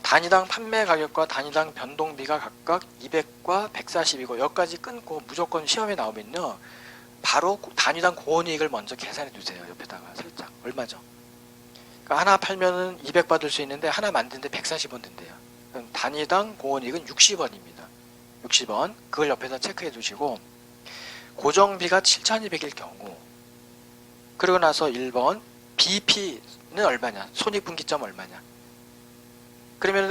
단위당 판매 가격과 단위당 변동비가 각각 200과 140이고 여기까지 끊고 무조건 시험에 나오면요, 바로 단위당 고원이익을 먼저 계산해 두세요. 옆에다가 살짝. 얼마죠? 그러니까 하나 팔면은 200 받을 수 있는데 하나 만드는데 140원 든대요. 그럼 단위당 고원이익은 60원입니다. 60원. 그걸 옆에다 체크해 두시고, 고정비가 7,200일 경우, 그리고 나서 1번 BP는 얼마냐? 손익분기점 얼마냐? 그러면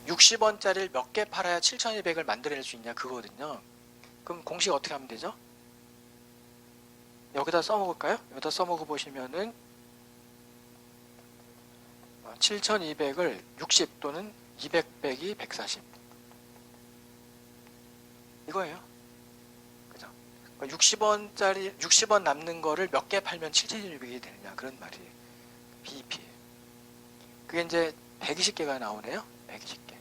60원짜리를 몇 개 팔아야 7,200을 만들어낼 수 있냐 그거거든요. 그럼 공식 어떻게 하면 되죠? 여기다 써먹을까요? 여기다 써먹어 보시면은 7,200을 60 또는 200 빼기 140 이거예요. 그죠? 60원 남는 거를 몇 개 팔면 7,200이 되느냐 그런 말이에요. BEP. 그게 이제 120개가 나오네요. 120개.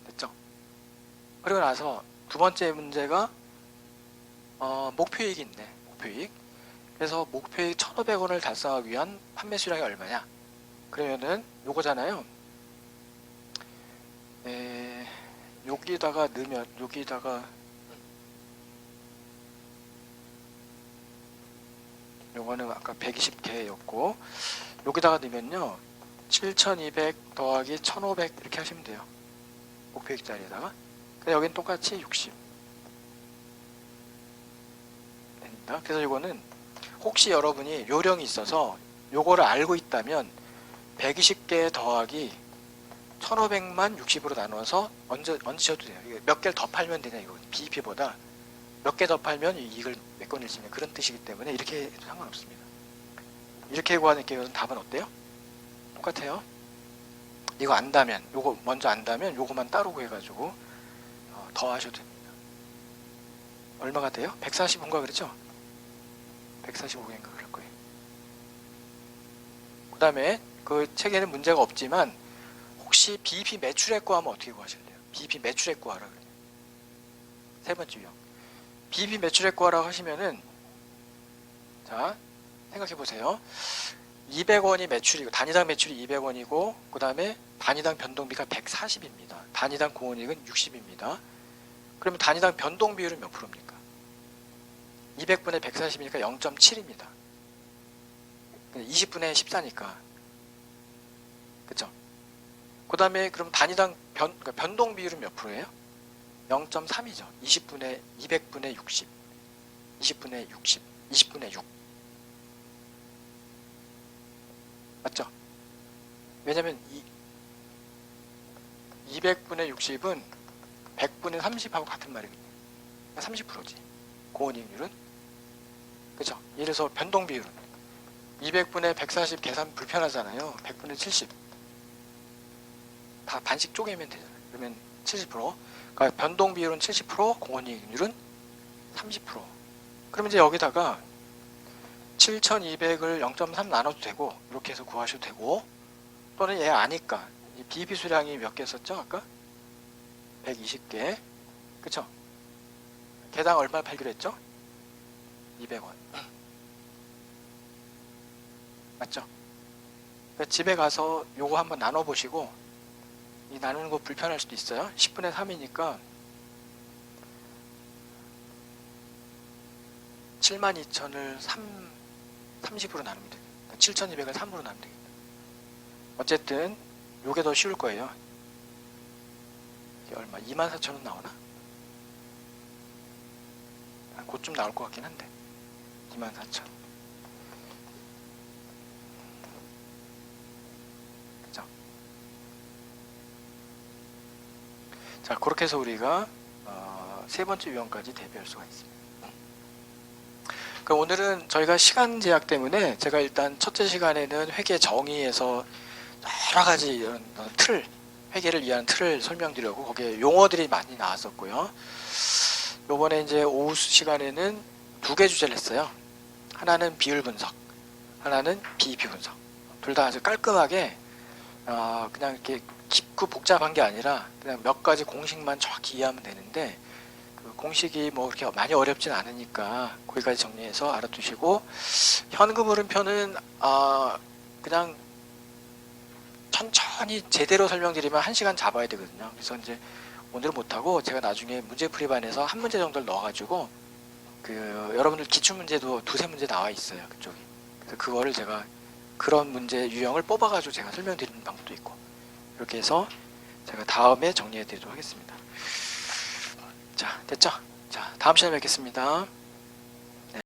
됐죠? 그리고 나서 두 번째 문제가 목표이익이 있네. 목표이익. 그래서 목표이익 1,500원을 달성하기 위한 판매 수량이 얼마냐? 그러면은 요거잖아요. 여기다가 넣으면 요거는 아까 120개였고 여기다가 넣으면요 7,200 더하기 1,500 이렇게 하시면 돼요. 목표액자리에다가. 근데 여기는 똑같이 60 됩니다. 그래서 이거는 혹시 여러분이 요령이 있어서 요거를 알고 있다면 120개 더하기 1,500만 60으로 나눠서 얹으셔도 돼요. 몇 개를 더 팔면 되냐 이거. BEP보다 몇 개 더 팔면 이익을 메꿔낼 수 있는 그런 뜻이기 때문에 이렇게 해도 상관없습니다. 이렇게 구하는 게 답은 어때요? 똑같아요. 이거 안다면, 요거 먼저 안다면 요거만 따로 구해가지고 더 하셔도 됩니다. 얼마가 돼요? 145인가 그랬죠? 145개인가 그럴 거예요. 그 다음에 그 책에는 문제가 없지만 혹시 BEP 매출액 구하면 어떻게 구하실래요? BEP 매출액 구하라 그래요. 세 번째 유형. BEP 매출액 구하라고 하시면은, 자, 생각해 보세요. 200원이 매출이고, 단위당 매출이 200원이고, 그 다음에 단위당 변동비가 140입니다. 단위당 고원이익은 60입니다. 그러면 단위당 변동 비율은 몇 프로입니까? 200분의 140이니까 0.7입니다. 20분의 14니까. 그쵸? 그 다음에 그럼 단위당 변동 비율은 몇 프로예요? 0.3이죠. 200분의 60. 20분의 60. 20분의 6. 맞죠? 왜냐면 200분의 60은 100분의 30하고 같은 말이거든요. 30%지. 고원이익률은. 그쵸? 예를 들어서 변동 비율은 200분의 140 계산 불편하잖아요. 100분의 70. 다 반씩 쪼개면 되잖아요. 그러면 70%. 그러니까 변동 비율은 70%, 고원이익률은 30%. 그럼 이제 여기다가 7,200을 0.3 나눠도 되고 이렇게 해서 구하셔도 되고, 또는 얘 아니까 이 BEP 수량이 몇 개 썼죠? 아까? 120개. 그쵸? 개당 얼마 팔기로 했죠? 200원. 맞죠? 그러니까 집에 가서 요거 한번 나눠보시고 이 나누는 거 불편할 수도 있어요. 10분의 3이니까 72,000을 30으로 나누면 되겠다. 7,200을 3으로 나누면 되겠다. 어쨌든 요게 더 쉬울 거예요. 이게 얼마? 24,000원 나오나? 곧좀 나올 것 같긴 한데 24,000. 그죠? 자, 그렇게 해서 우리가 세 번째 유형까지 대비할 수가 있습니다. 그럼 오늘은 저희가 시간 제약 때문에 제가 일단 첫째 시간에는 회계 정의에서 여러 가지 이런 틀, 회계를 이해하는 틀을 설명드리려고 거기에 용어들이 많이 나왔었고요. 요번에 이제 오후 시간에는 두 개 주제를 했어요. 하나는 비율 분석, 하나는 비입비 분석. 둘 다 아주 깔끔하게 그냥 이렇게 깊고 복잡한 게 아니라 그냥 몇 가지 공식만 정확히 이해하면 되는데 그 공식이 뭐 그렇게 많이 어렵진 않으니까 거기까지 정리해서 알아두시고, 현금 흐름표는 그냥 천천히 제대로 설명드리면 1시간 잡아야 되거든요. 그래서 이제 오늘은 못하고 제가 나중에 문제풀이반에서 한 문제 정도를 넣어가지고 여러분들 기출문제도 두세 문제 나와 있어요. 그쪽이. 그래서 그거를 제가 그런 문제 유형을 뽑아가지고 제가 설명드리는 방법도 있고, 이렇게 해서 제가 다음에 정리해 드리도록 하겠습니다. 자, 됐죠? 자, 다음 시간에 뵙겠습니다.